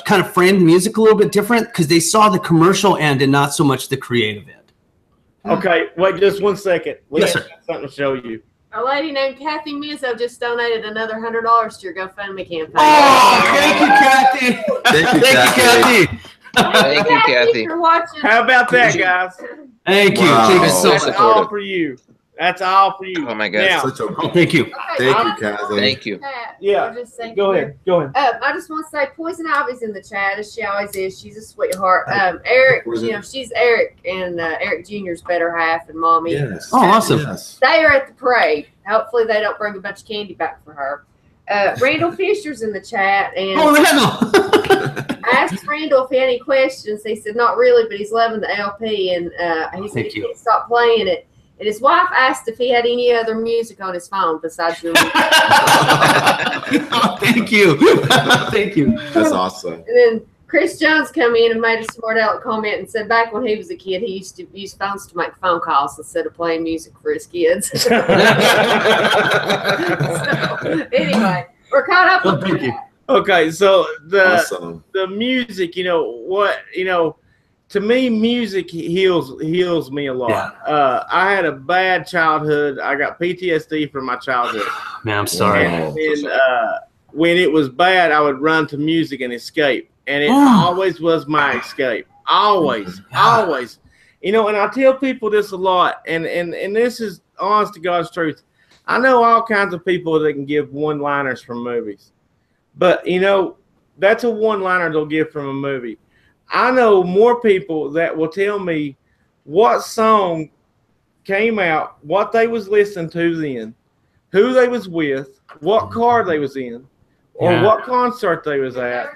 kind of framed the music a little bit different, because they saw the commercial end and not so much the creative end. Okay, wait just 1 second. Yes, sir. Got something to show you. A lady named Kathy Mizzo just donated another $100 to your GoFundMe campaign. Oh, thank you, Kathy. Thank you, Kathy. Thank you, Kathy. For watching. How about that, guys? Thank you. Wow. Thank you so That's much. all for you. That's all for you. Oh my God! Now, Thank you. Okay, Thank I'll you, Kathleen. Thank you. Yeah. I'll just say Go ahead. Go ahead. I just want to say Poison Ivy's in the chat as she always is. She's a sweetheart. Eric, you know, she's Eric and Eric Jr.'s better half and mommy. Yes. Oh, awesome. Yes. They are at the parade. Hopefully they don't bring a bunch of candy back for her. Randall Fisher's in the chat and I asked Randall if he had any questions. He said not really, but he's loving the LP and he said he can't stop playing it. And his wife asked if he had any other music on his phone besides your music. Oh, thank you. Thank you. That's awesome. And then Chris Jones come in and made a smart aleck comment and said back when he was a kid, he used to use phones to make phone calls instead of playing music for his kids. So, anyway, we're caught up with Thank you. Okay, so Awesome. the music, to me, music heals me a lot. Yeah. I had a bad childhood. I got PTSD from my childhood. Man, I'm sorry. Wow. And when it was bad, I would run to music and escape. And it always was my escape. Always. Always. And I tell people this a lot, and this is honest to God's truth. I know all kinds of people that can give one-liners from movies. But, that's a one-liner they'll give from a movie. I know more people that will tell me what song came out, what they was listening to then, who they was with, what car they was in, or what concert they was at,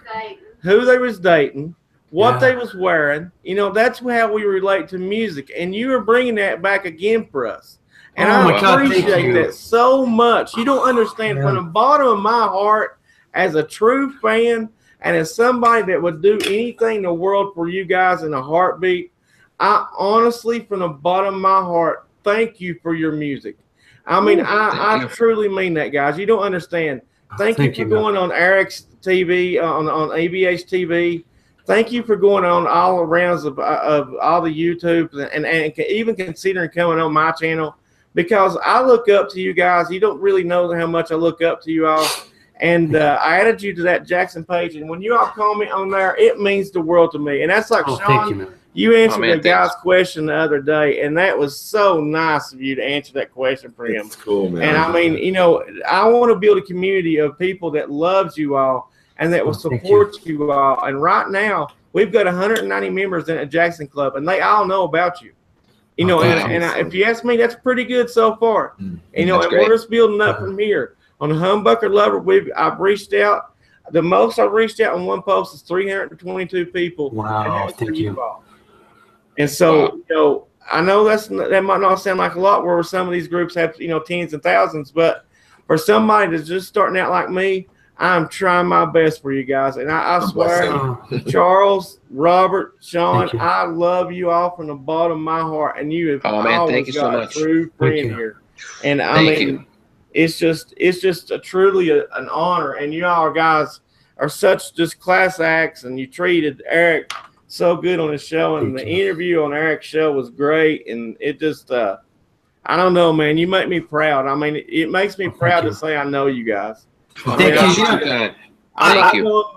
who they was dating, what they was wearing. That's how we relate to music. And you are bringing that back again for us. And I appreciate that so much. You don't understand from the bottom of my heart as a true fan and as somebody that would do anything in the world for you guys in a heartbeat. I honestly, from the bottom of my heart, thank you for your music. I mean, I truly mean that, guys. You don't understand. Thank you for going on Eric's TV, on ABH TV. Thank you for going on all arounds of all the YouTube and even considering coming on my channel, because I look up to you guys. You don't really know how much I look up to you all. And I added you to that Jackson page. And when you all comment on there, it means the world to me. And that's like, Sean, you answered the guy's question the other day. And that was so nice of you to answer that question for him. That's cool, man. And I mean, I want to build a community of people that loves you all and that will support you all. And right now, we've got 190 members in a Jackson Club, and they all know about you. If you ask me, that's pretty good so far. And we're just building up from here. On the Humbucker Lover, I've reached out. The most I've reached out on one post is 322 people. Wow, thank you. And so, I know that might not sound like a lot where some of these groups have, tens and thousands, but for somebody that's just starting out like me, I'm trying my best for you guys. And I swear, Charles, Robert, Sean, I love you all from the bottom of my heart. And you have always got a true friend here. And I mean, it's just truly an honor. And you all guys are such just class acts, and you treated Eric so good on his show. And the interview on Eric's show was great. And it just, I don't know, man, you make me proud. I mean, it makes me proud to say I know you guys. I'm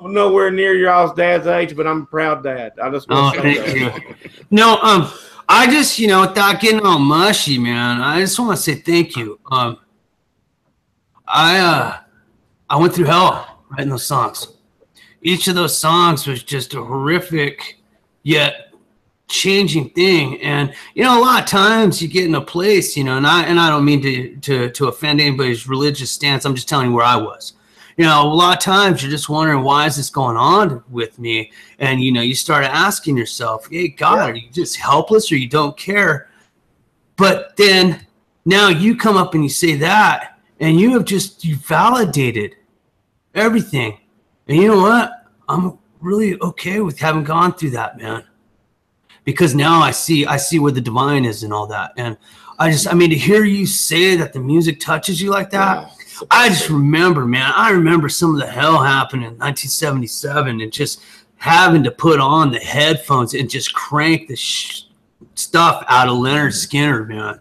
nowhere near your all's dad's age, but I'm a proud dad. I just want to say thank you. No, I just, without getting all mushy, man, I just want to say thank you. I went through hell writing those songs. Each of those songs was just a horrific yet changing thing. And a lot of times you get in a place, and I don't mean to offend anybody's religious stance. I'm just telling you where I was. A lot of times you're just wondering, why is this going on with me? And you start asking yourself, hey, God, are you just helpless or you don't care? But then now you come up and you say that, and you validated everything. And you know what? I'm really okay with having gone through that, man. Because now I see where the divine is and all that. And to hear you say that the music touches you like that, I just remember, man, I remember some of the hell happened in 1977 and just having to put on the headphones and just crank the stuff out of Leonard Skinner, man.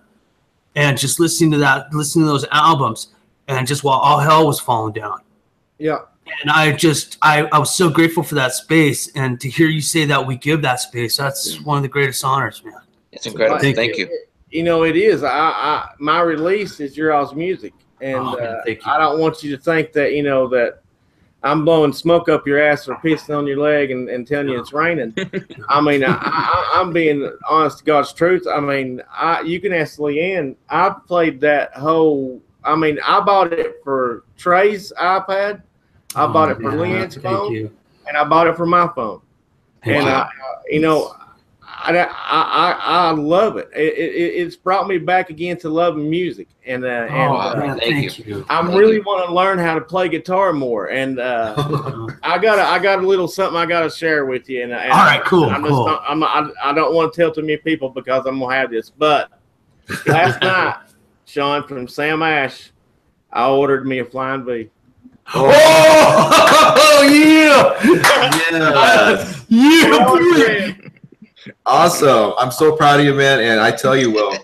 And just listening to those albums, and just while all hell was falling down. Yeah. And I was so grateful for that space, and to hear you say that we give that space, that's one of the greatest honors, man. It's incredible. Thank you. you know, it is. My release is your all's music, and I don't want you to think that, you know, that I'm blowing smoke up your ass or pissing on your leg and telling you it's raining. I mean, I'm being honest to God's truth. I mean, you can ask LeAnn. I played that whole. I mean, I bought it for Trey's iPad. I bought it for LeAnn's phone, and I bought it for my phone. And you know, I love it. It's brought me back again to loving music, and thank you. I really want to learn how to play guitar more, and I got a little something I got to share with you. And all right, cool. I don't want to tell too many people because I'm gonna have this, but last night, Sean from Sam Ash, I ordered me a Flying V. Oh yeah! Yeah! Awesome. I'm so proud of you, man. And I tell you, Will,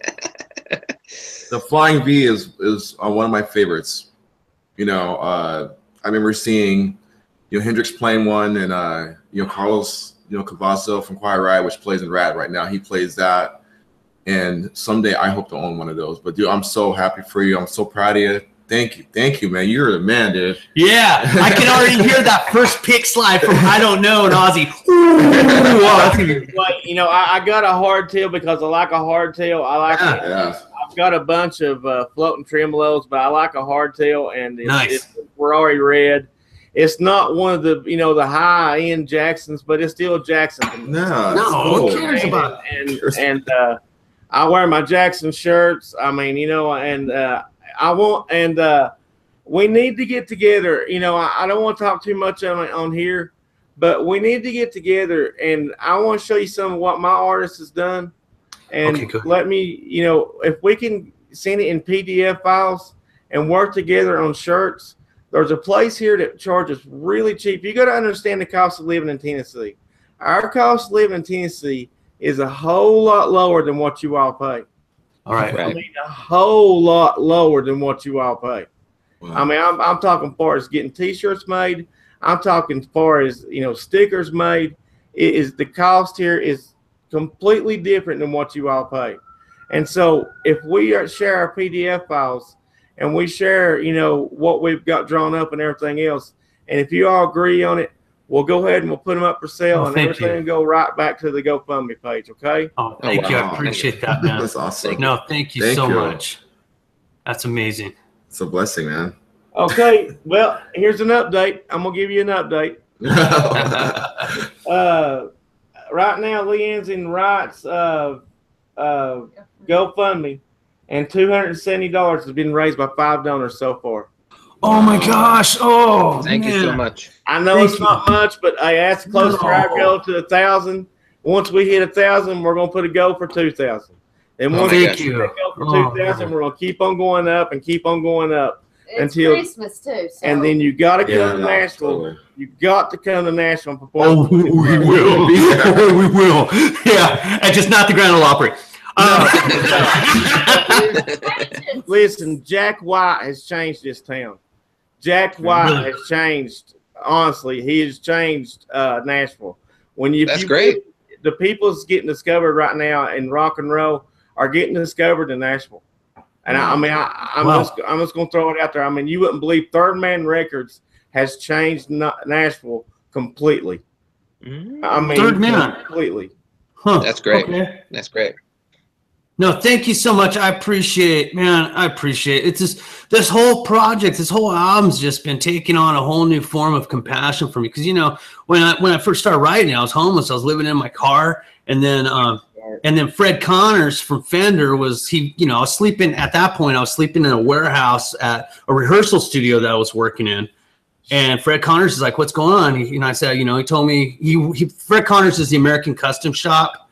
the Flying V is one of my favorites. You know, I remember seeing, you know, Hendrix playing one, and you know, Carlos, you know, Cavasso from Quiet Riot, which plays in Rad right now. He plays that, and someday I hope to own one of those. But dude, I'm so happy for you. I'm so proud of you. Thank you, man. You're the man, dude. Yeah, I can already hear that first pick slide from I Don't Know and Ozzy. Well, you know, I got a hardtail because I like a hardtail. I like. I've got a bunch of floating tremolos, but I like a hardtail, and it's Ferrari red. It's not one of the, you know, the high end Jacksons, but it's still a Jackson. No, who cares about it? And I wear my Jackson shirts. I mean, you know, and we need to get together. You know, I don't want to talk too much on here, but we need to get together, and I want to show you some of what my artist has done. And let me, you know, if we can send it in PDF files and work together on shirts. There's a place here that charges really cheap. You got to understand the cost of living in Tennessee. Our cost of living in Tennessee is a whole lot lower than what you all pay. All right. I mean, a whole lot lower than what you all pay. Wow. I mean, I'm talking as far as getting T-shirts made. I'm talking as far as, you know, stickers made. The cost here is completely different than what you all pay. And so if we share our PDF files and we share, you know, what we've got drawn up and everything else, and if you all agree on it, we'll go ahead and we'll put them up for sale, and everything will go right back to the GoFundMe page, okay? Oh, thank you. I appreciate that, man. That's awesome. No, thank you so much. That's amazing. It's a blessing, man. Okay, well, here's an update. I'm going to give you an update. Right now, LeAnn's in Wright's GoFundMe, and $270 has been raised by 5 donors so far. Oh my gosh! Oh, thank you so much. I know it's not much, but I asked close to our goal to 1,000. Once we hit 1,000, we're gonna put a goal for 2,000. And once we hit a goal for 2,000, we're gonna keep on going up and keep on going up until Christmas too. So. And then you got to come to Nashville. You got to come to Nashville before. Oh, we will. We will. Yeah, and just not the Grand Ole Opry. Listen, Jack White has changed this town. Jack White has changed. Honestly, he has changed Nashville. That's great. The people's getting discovered right now in rock and roll are getting discovered in Nashville. And I'm just going to throw it out there. I mean, you wouldn't believe Third Man Records has changed Nashville completely. I mean, Third Man completely. Huh. That's great. Okay. That's great. No, thank you so much. I appreciate it, man. I appreciate it. It's just this whole project, this whole album's just been taking on a whole new form of compassion for me. Because, you know, when I first started writing, I was homeless. I was living in my car, and then Fred Connors from Fender I was sleeping at that point. I was sleeping in a warehouse at a rehearsal studio that I was working in. And Fred Connors is like, "What's going on?" I said, he told me Fred Connors is the American Custom Shop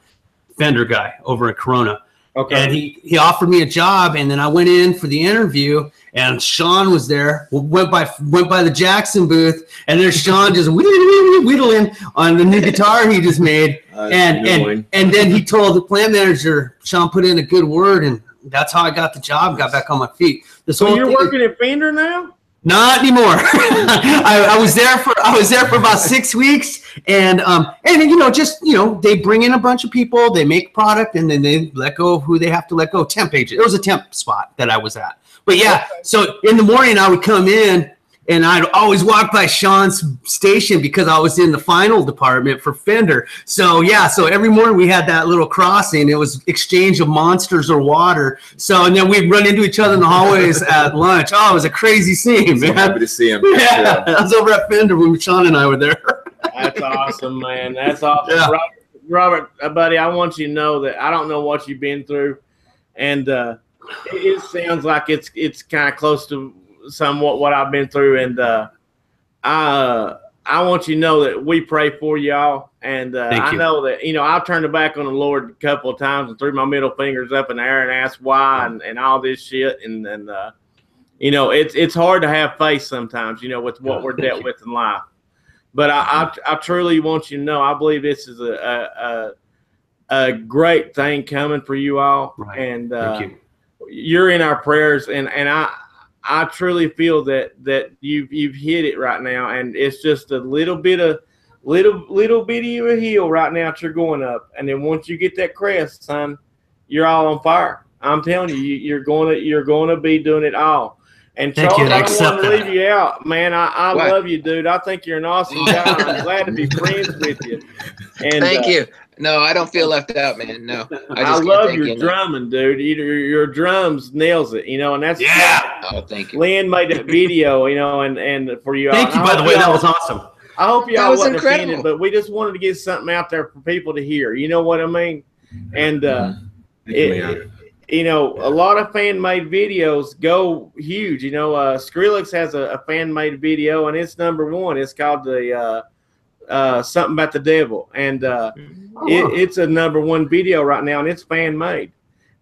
Fender guy over in Corona. Okay. And he offered me a job, and then I went in for the interview, and Sean was there. Went by the Jackson booth, and there's Sean just whittling on the new guitar he just made. And then he told the plant manager, Sean put in a good word, and that's how I got the job, got back on my feet. So you're working at Fender now? Not anymore. I was there for about 6 weeks, and they bring in a bunch of people, they make product, and then they let go of who they have to let go. Temp agent. It was a temp spot that I was at. But yeah, so in the morning I would come in, and I'd always walk by Sean's station because I was in the final department for Fender. So yeah, so every morning we had that little crossing. It was exchange of monsters or water. So, and then we'd run into each other in the hallways at lunch. Oh, it was a crazy scene, man. So happy to see him. Yeah, I was over at Fender when Sean and I were there. That's awesome, man. That's awesome. Yeah. Robert, buddy, I want you to know that I don't know what you've been through, and it sounds like it's kind of close to somewhat what I've been through, and I want you to know that we pray for y'all, and I know that I've turned back on the Lord a couple of times and threw my middle fingers up in the air and asked why and all this shit, and it's hard to have faith sometimes, with what we're dealt with in life. But I truly want you to know I believe this is a great thing coming for you all, right. And you're in our prayers, and I truly feel that you've hit it right now, and it's just a little bitty of a hill right now that you're going up, and then once you get that crest, son, you're all on fire. I'm telling you, you're going to be doing it all. And Charles, I don't want to leave you out, man. I love you, dude. I think you're an awesome guy. I'm glad to be friends with you. And thank you. No, I don't feel left out, man. No, I love your drumming, dude. Your drums nails it, and that's Oh, thank you. LeAnn made that video, and for you. Thank you, by the way. That was awesome. I hope y'all wasn't offended, but we just wanted to get something out there for people to hear. You know what I mean? And a lot of fan-made videos go huge. Skrillex has a fan-made video, and it's #1. It's called the something about the devil, and it's a #1 video right now, and it's fan-made.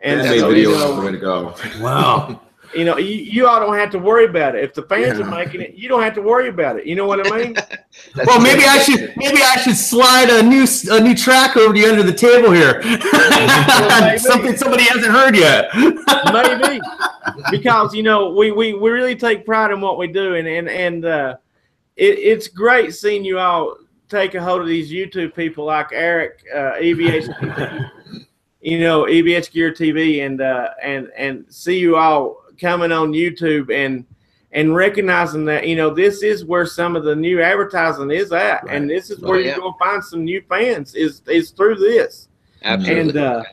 And video is the way to go. Wow. You all don't have to worry about it. If the fans are making it, you don't have to worry about it. You know what I mean? Well, maybe I should slide a new track over to you under the table here. Something somebody hasn't heard yet. Maybe, because we really take pride in what we do, and it's great seeing you all take a hold of these YouTube people like Eric, EVH, EVH Gear TV, and see you all coming on YouTube and recognizing that this is where some of the new advertising is at, right. And this is where you're going to find some new fans is through this. Absolutely. And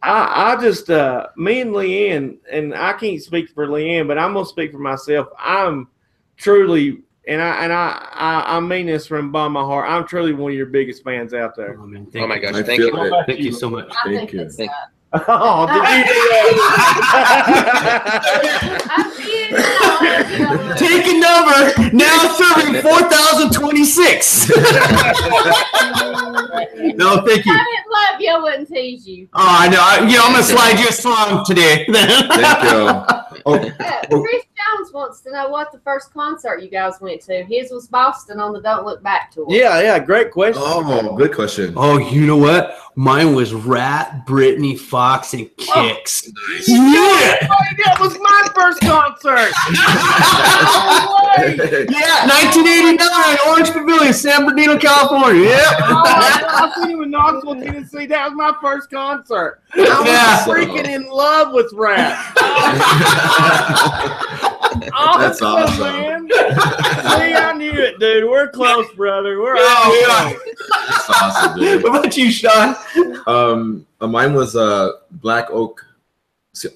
I just me and LeAnn, and I can't speak for LeAnn, but I'm gonna speak for myself. I'm truly, and I mean this from the bottom of my heart, I'm truly one of your biggest fans out there. Oh, man, oh my gosh, thank you. Thank you so much. Thank you. Oh, did you do that? Taking number, now serving 4,026. No, thank you. I didn't love you, I wouldn't tease you. Oh, I know. I'm going to slide you a song today. Thank you. Chris Jones wants to know what the first concert you guys went to. His was Boston on the Don't Look Back tour. Yeah, great question. Oh, good question. Oh, you know what? Mine was Rat, Britney, Fox, and Kicks. Oh, nice. Yeah, that was my first concert. Yeah, 1989, Orange Pavilion, San Bernardino, California. Yep. I seen him in Knoxville, Tennessee. That was my first concert. I was freaking in love with Rat. That's awesome, man. See, I knew it, dude. We're close, brother. We're all close. That's awesome, dude. What about you, Sean? Mine was Black Oak,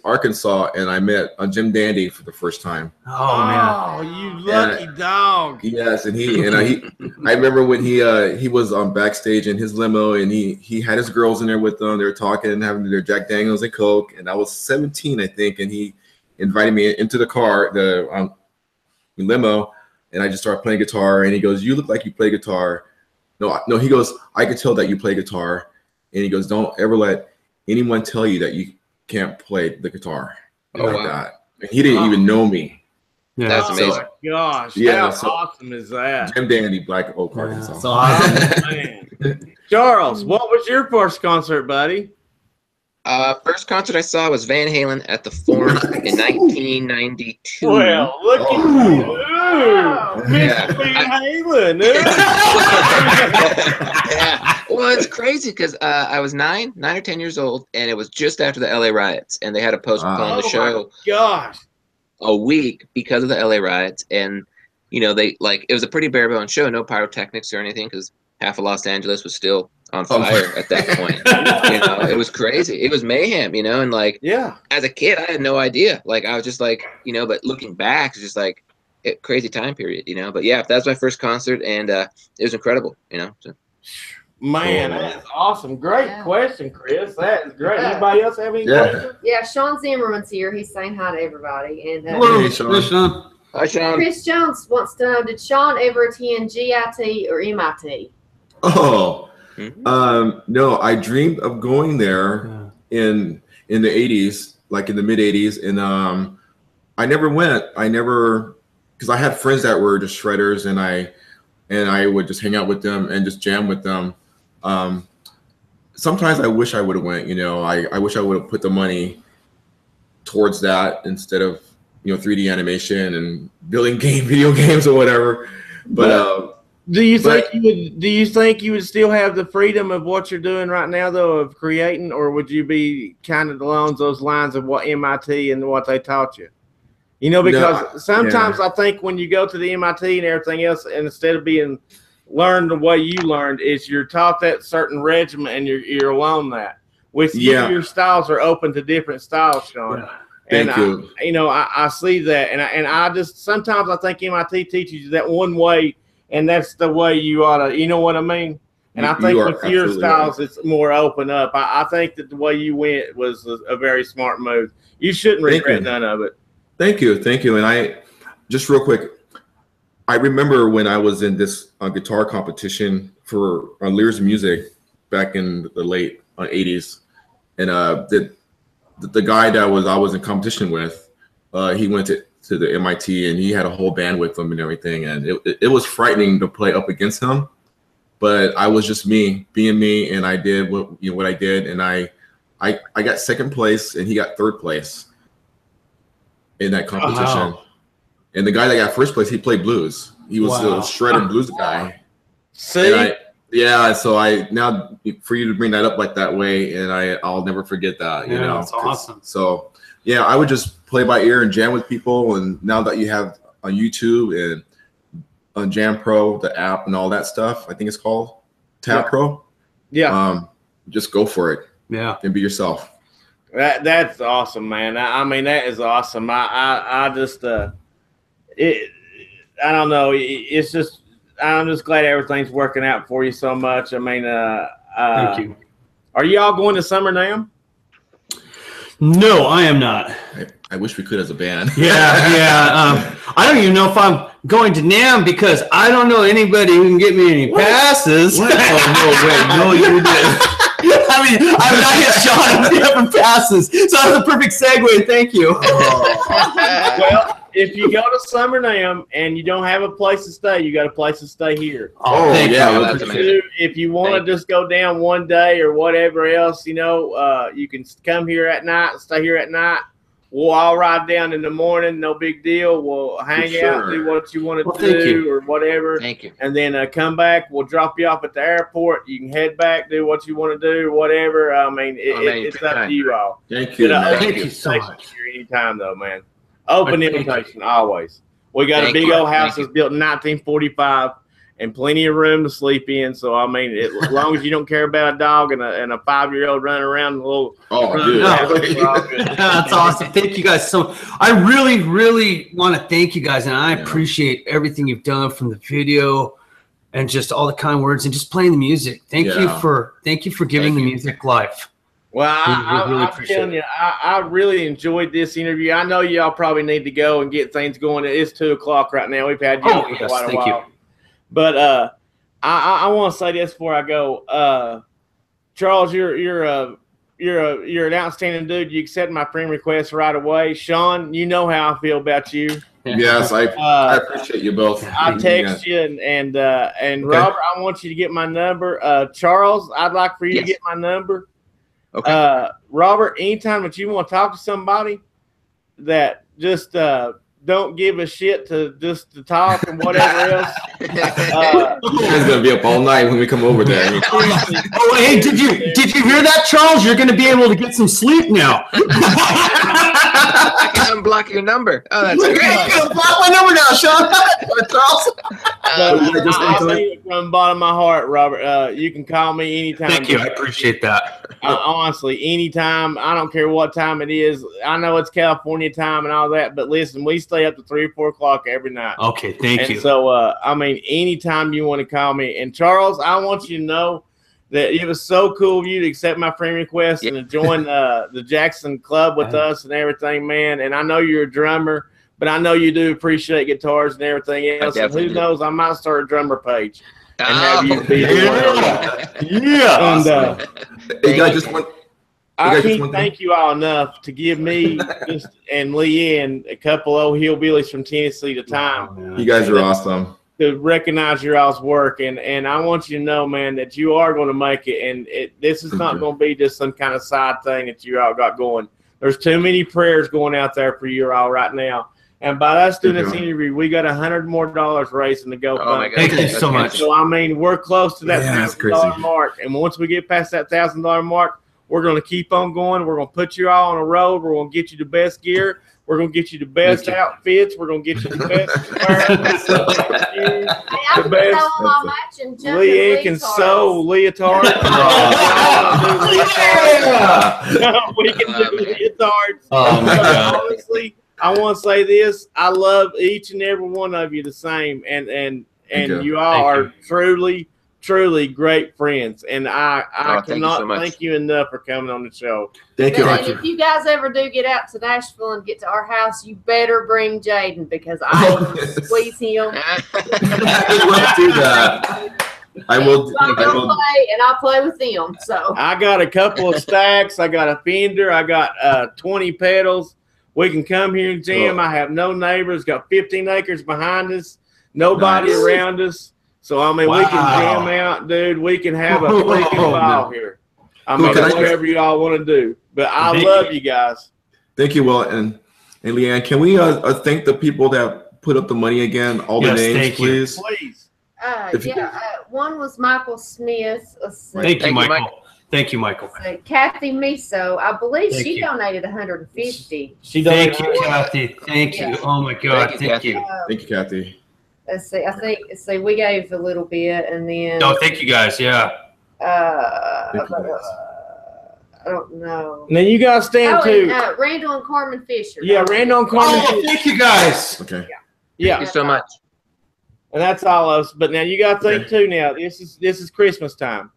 Arkansas, and I met Jim Dandy for the first time. Oh man! Oh, you lucky dog! Yes, and I remember when he was backstage in his limo, and he had his girls in there with them. They were talking and having their Jack Daniels and Coke, and I was 17, I think, and he invited me into the car, the limo, and I just started playing guitar. And he goes, "You look like you play guitar." No, he goes, "I could tell that you play guitar." And he goes, "Don't ever let anyone tell you that you can't play the guitar." That. And he didn't even know me. Yeah, that's amazing. Oh my gosh, yeah, how awesome is that? Jim Dandy, Black Oak, Arkansas. That's awesome. Man. Charles, what was your first concert, buddy? First concert I saw was Van Halen at the Forum in 1992. Well, look at you. Mr. Van Halen. Yeah. Well, it's crazy because I was 9 or 10 years old, and it was just after the LA riots, and they had to postpone the show a week because of the LA riots. And they it was a pretty bare bones show, no pyrotechnics or anything, because half of Los Angeles was still on fire at that point. It was crazy. It was mayhem, and as a kid, I had no idea. I was just but looking back, it's just a crazy time period, But yeah, that was my first concert, and it was incredible, So. Man, that's awesome. Great question, Chris. That is great. Anybody else have any questions? Yeah, Sean Zimmerman's here. He's saying hi to everybody. And hello, Sean. Hi, Sean. Chris Jones wants to know, did Sean ever attend GIT or MIT? Oh, no, I dreamed of going there in the 80s, in the mid 80s. And I never went. Because I had friends that were just shredders, and I would just hang out with them and just jam with them. Sometimes I wish I would have went, I wish I would have put the money towards that instead of, 3D animation and building video games or whatever. But do you think you would still have the freedom of what you're doing right now, though, of creating, or would you be kind of along those lines of what MIT and what they taught you? Because sometimes I think when you go to the MIT and everything else, and instead of being learned the way you learned, is you're taught that certain regimen, and you're alone that. With you, your styles are open to different styles, Sean. Yeah. Thank you. I see that, and I just sometimes I think MIT teaches you that one way, and that's the way you ought to. You know what I mean? And I think with your styles, it's more open up. I think that the way you went was a very smart move. You shouldn't regret none of it. Thank you. And I just real quick, I remember when I was in this guitar competition for Lear's Music back in the late 80s, and the guy that I was in competition with, he went to the MIT, and he had a whole band with him and everything, and it was frightening to play up against him, but I was just being me, and I did what I did, and I got second place, and he got third place in that competition. Wow. And the guy that got first place, he played blues. He was a shredder blues guy. See? So now for you to bring that up that way, and I'll never forget that. That's awesome. So I would just play by ear and jam with people. And now that you have on YouTube and on Jam Pro, the app and all that stuff, I think it's called Tab Pro. Yeah. Just go for it. Yeah. And be yourself. That's awesome, man. I mean, that is awesome. I just I don't know. It's just. I'm just glad everything's working out for you so much. I mean, thank you. Are you all going to Summer NAMM? No, I am not. I wish we could as a band. I don't even know if I'm going to NAMM because I don't know anybody who can get me any passes. What? Oh, no, wait. No, you didn't. I mean, I'm not yet shot for passes. So that was a perfect segue. Thank you. Well, if you go to Summer NAMM and you don't have a place to stay, you got a place to stay here. Oh, yeah. That's amazing. If you want to just go down one day or whatever else, you can come here at night, stay here at night. We'll all ride down in the morning, no big deal. We'll hang out, do what you want to do or whatever. Thank you. And then come back. We'll drop you off at the airport. You can head back, do what you want to do, whatever. I mean, it's up to you all. Thank you. Thank you so much. Anytime, though, man. Open invitation, always. We got a big old house that's built in 1945 and plenty of room to sleep in. So, I mean, as long as you don't care about a dog and a 5-year-old running around a little. That's awesome. Thank you guys so much. I really, really want to thank you guys, and I appreciate everything you've done from the video and just all the kind words and just playing the music. Thank you for giving the music life. Well, I'm telling you, I really enjoyed this interview. I know y'all probably need to go and get things going. It's 2:00 right now. We've had you for quite a while. But I want to say this before I go. Charles, you're an outstanding dude. You accepted my friend request right away. Sean, you know how I feel about you. Yes, I appreciate you both. I text you and Robert, I want you to get my number. Charles, I'd like for you to get my number. Okay. Robert, anytime that you want to talk to somebody that just don't give a shit to talk and whatever else. You guys gonna be up all night when we come over there. Oh, hey, did you hear that, Charles? You're gonna be able to get some sleep now. I can unblock your number. Oh, that's great. You can block my number now, Sean. Charles. I mean it from the bottom of my heart, Robert. You can call me anytime. Thank you. I appreciate that. Honestly, anytime. I don't care what time it is. I know it's California time and all that, but listen, we stay up to 3 or 4 o'clock every night. Okay, thank you. So, I mean, anytime you want to call me. And Charles, I want you to know that it was so cool of you to accept my friend request and to join the Jackson Club with us and everything, man. And I know you're a drummer, but I know you do appreciate guitars and everything else. And who knows, I might start a drummer page and have you be Yeah. And Hey, guys, just one. I can't thank you all enough to give me and LeAnn, a couple old hillbillies from Tennessee, the time. You guys are awesome. To recognize your all's work, and I want you to know, man, that you are going to make it, and this is not going to be just some kind of side thing that you all got going. There's too many prayers going out there for you all right now, and by us doing this interview, we got $100 more raised in the GoFundMe. Oh my God. Thank you so much. So I mean, we're close to that $1,000 mark, and once we get past that $1,000 mark, we're going to keep on going. We're going to put you all on a road. We're going to get you the best gear. We're going to get you the best outfits. We're going to get you the best. The best. LeAnn can sew leotards. We can do leotards. Oh my God. Honestly, I want to say this. I love each and every one of you the same. And you all are truly great friends, and I cannot thank you enough for coming on the show. Thank you. If you guys ever do get out to Nashville and get to our house, you better bring Jaden because I will squeeze him. Let's do that. I will play, and I'll play with them. So I got a couple of stacks. I got a Fender. I got 20 pedals. We can come here and jam. I have no neighbors. Got 15 acres behind us. Nobody around us. So, I mean, we can jam out, dude. We can have a freaking ball here. I mean, whatever you all want to do. But I love you guys. Thank you, Will. And LeAnn, can we thank the people that put up the money again? All the names, please. Please. One was Michael Smith. Thank you, Michael. Thank you, Michael. Kathy Miso, I believe she donated $150. Thank you, Kathy. Thank you. Oh my God, thank you. Thank you, Kathy. Let's see. I think we gave a little bit, and then. No, thank you guys. Yeah. I don't know. Now you guys stand too. And, Randall and Carmen Fisher. Yeah, Randall and Carmen. Oh, thank you guys. Okay. Yeah. Thank you so much. And that's all of us. But now you got to think too. Now this is Christmas time.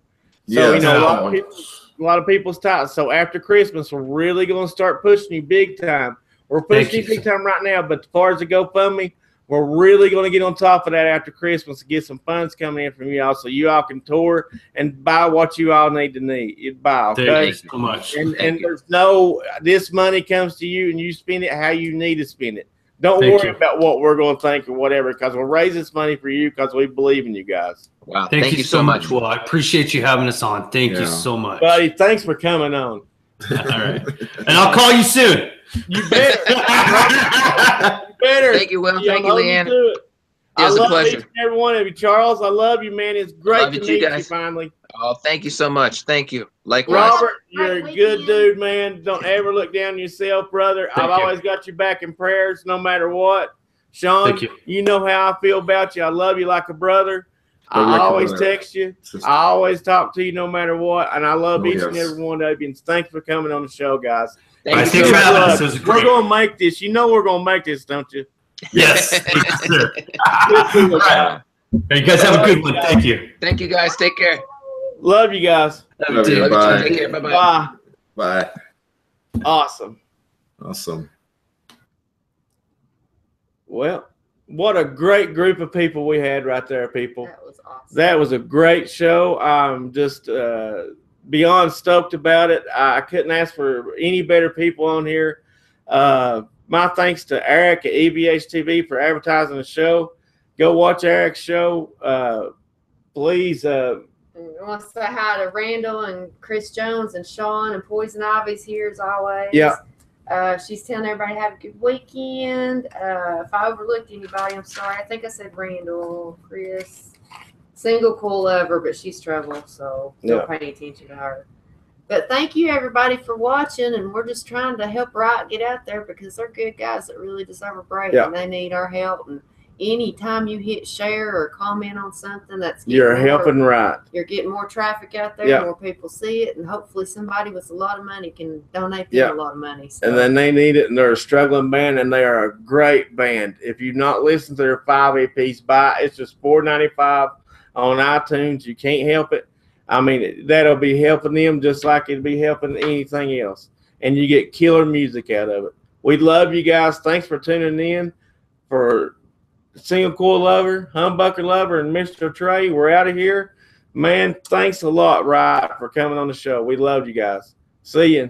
So you know a lot of people's time. So after Christmas, we're really going to start pushing you big time. We're pushing you big time right now. But as far as the GoFundMe, we're really going to get on top of that after Christmas and get some funds coming in from you all so you all can tour and buy what you all need to buy. Okay? Thank you so much. And there's this money comes to you and you spend it how you need to spend it. Don't worry about what we're going to think or whatever, because we'll raise this money for you because we believe in you guys. Wow. Thank you so much, Will. I appreciate you having us on. Thank you so much. Buddy, thanks for coming on. All right. And I'll call you soon. You better. Thank you, Will. Thank you, LeAnn. It was a pleasure. Each and every one of you. Charles, I love you, man. It's great to meet you finally. Oh, thank you so much. Thank you. Likewise. Robert, you're a good dude, man. Don't ever look down on yourself, brother. I've always got your back in prayers no matter what. Sean, you know how I feel about you. I love you like a brother. I always text you. I always talk to you no matter what. And I love each and every one of you. And thanks for coming on the show, guys. Thank you. We're going to make this. You know we're going to make this, don't you? Yes. Sir. You guys have a good one. Thank you. Thank you, guys. Take care. Love you guys. Love you. Bye. Take care. Bye-bye. Bye. Awesome. Well, what a great group of people we had right there, people. That was awesome. That was a great show. I'm just beyond stoked about it. I couldn't ask for any better people on here. My thanks to Eric at EVH TV for advertising the show. Go watch Eric's show. Please I want to say hi to Randall and Chris Jones and Sean and Poison Ivy's here as always. Yeah. She's telling everybody to have a good weekend. If I overlooked anybody, I'm sorry. I think I said Randall, Chris, single cool lover, but she's trouble, so don't pay any attention to her. But thank you everybody for watching, and we're just trying to help Wright get out there because they're good guys that really deserve a break, and they need our help. And anytime you hit share or comment on something, you're helping Wright. You're getting more traffic out there, more people see it, and hopefully somebody with a lot of money can donate them a lot of money. So. And then they need it, and they're a struggling band, and they are a great band. If you've not listened to their 5 EPs, buy it's just $4.95 on iTunes. You can't help it. I mean, that'll be helping them just like it'd be helping anything else. And you get killer music out of it. We love you guys. Thanks for tuning in. For Single Coil Lover, Humbucker Lover, and Mr. Trey, we're out of here. Man, thanks a lot, Ryan, for coming on the show. We love you guys. See you.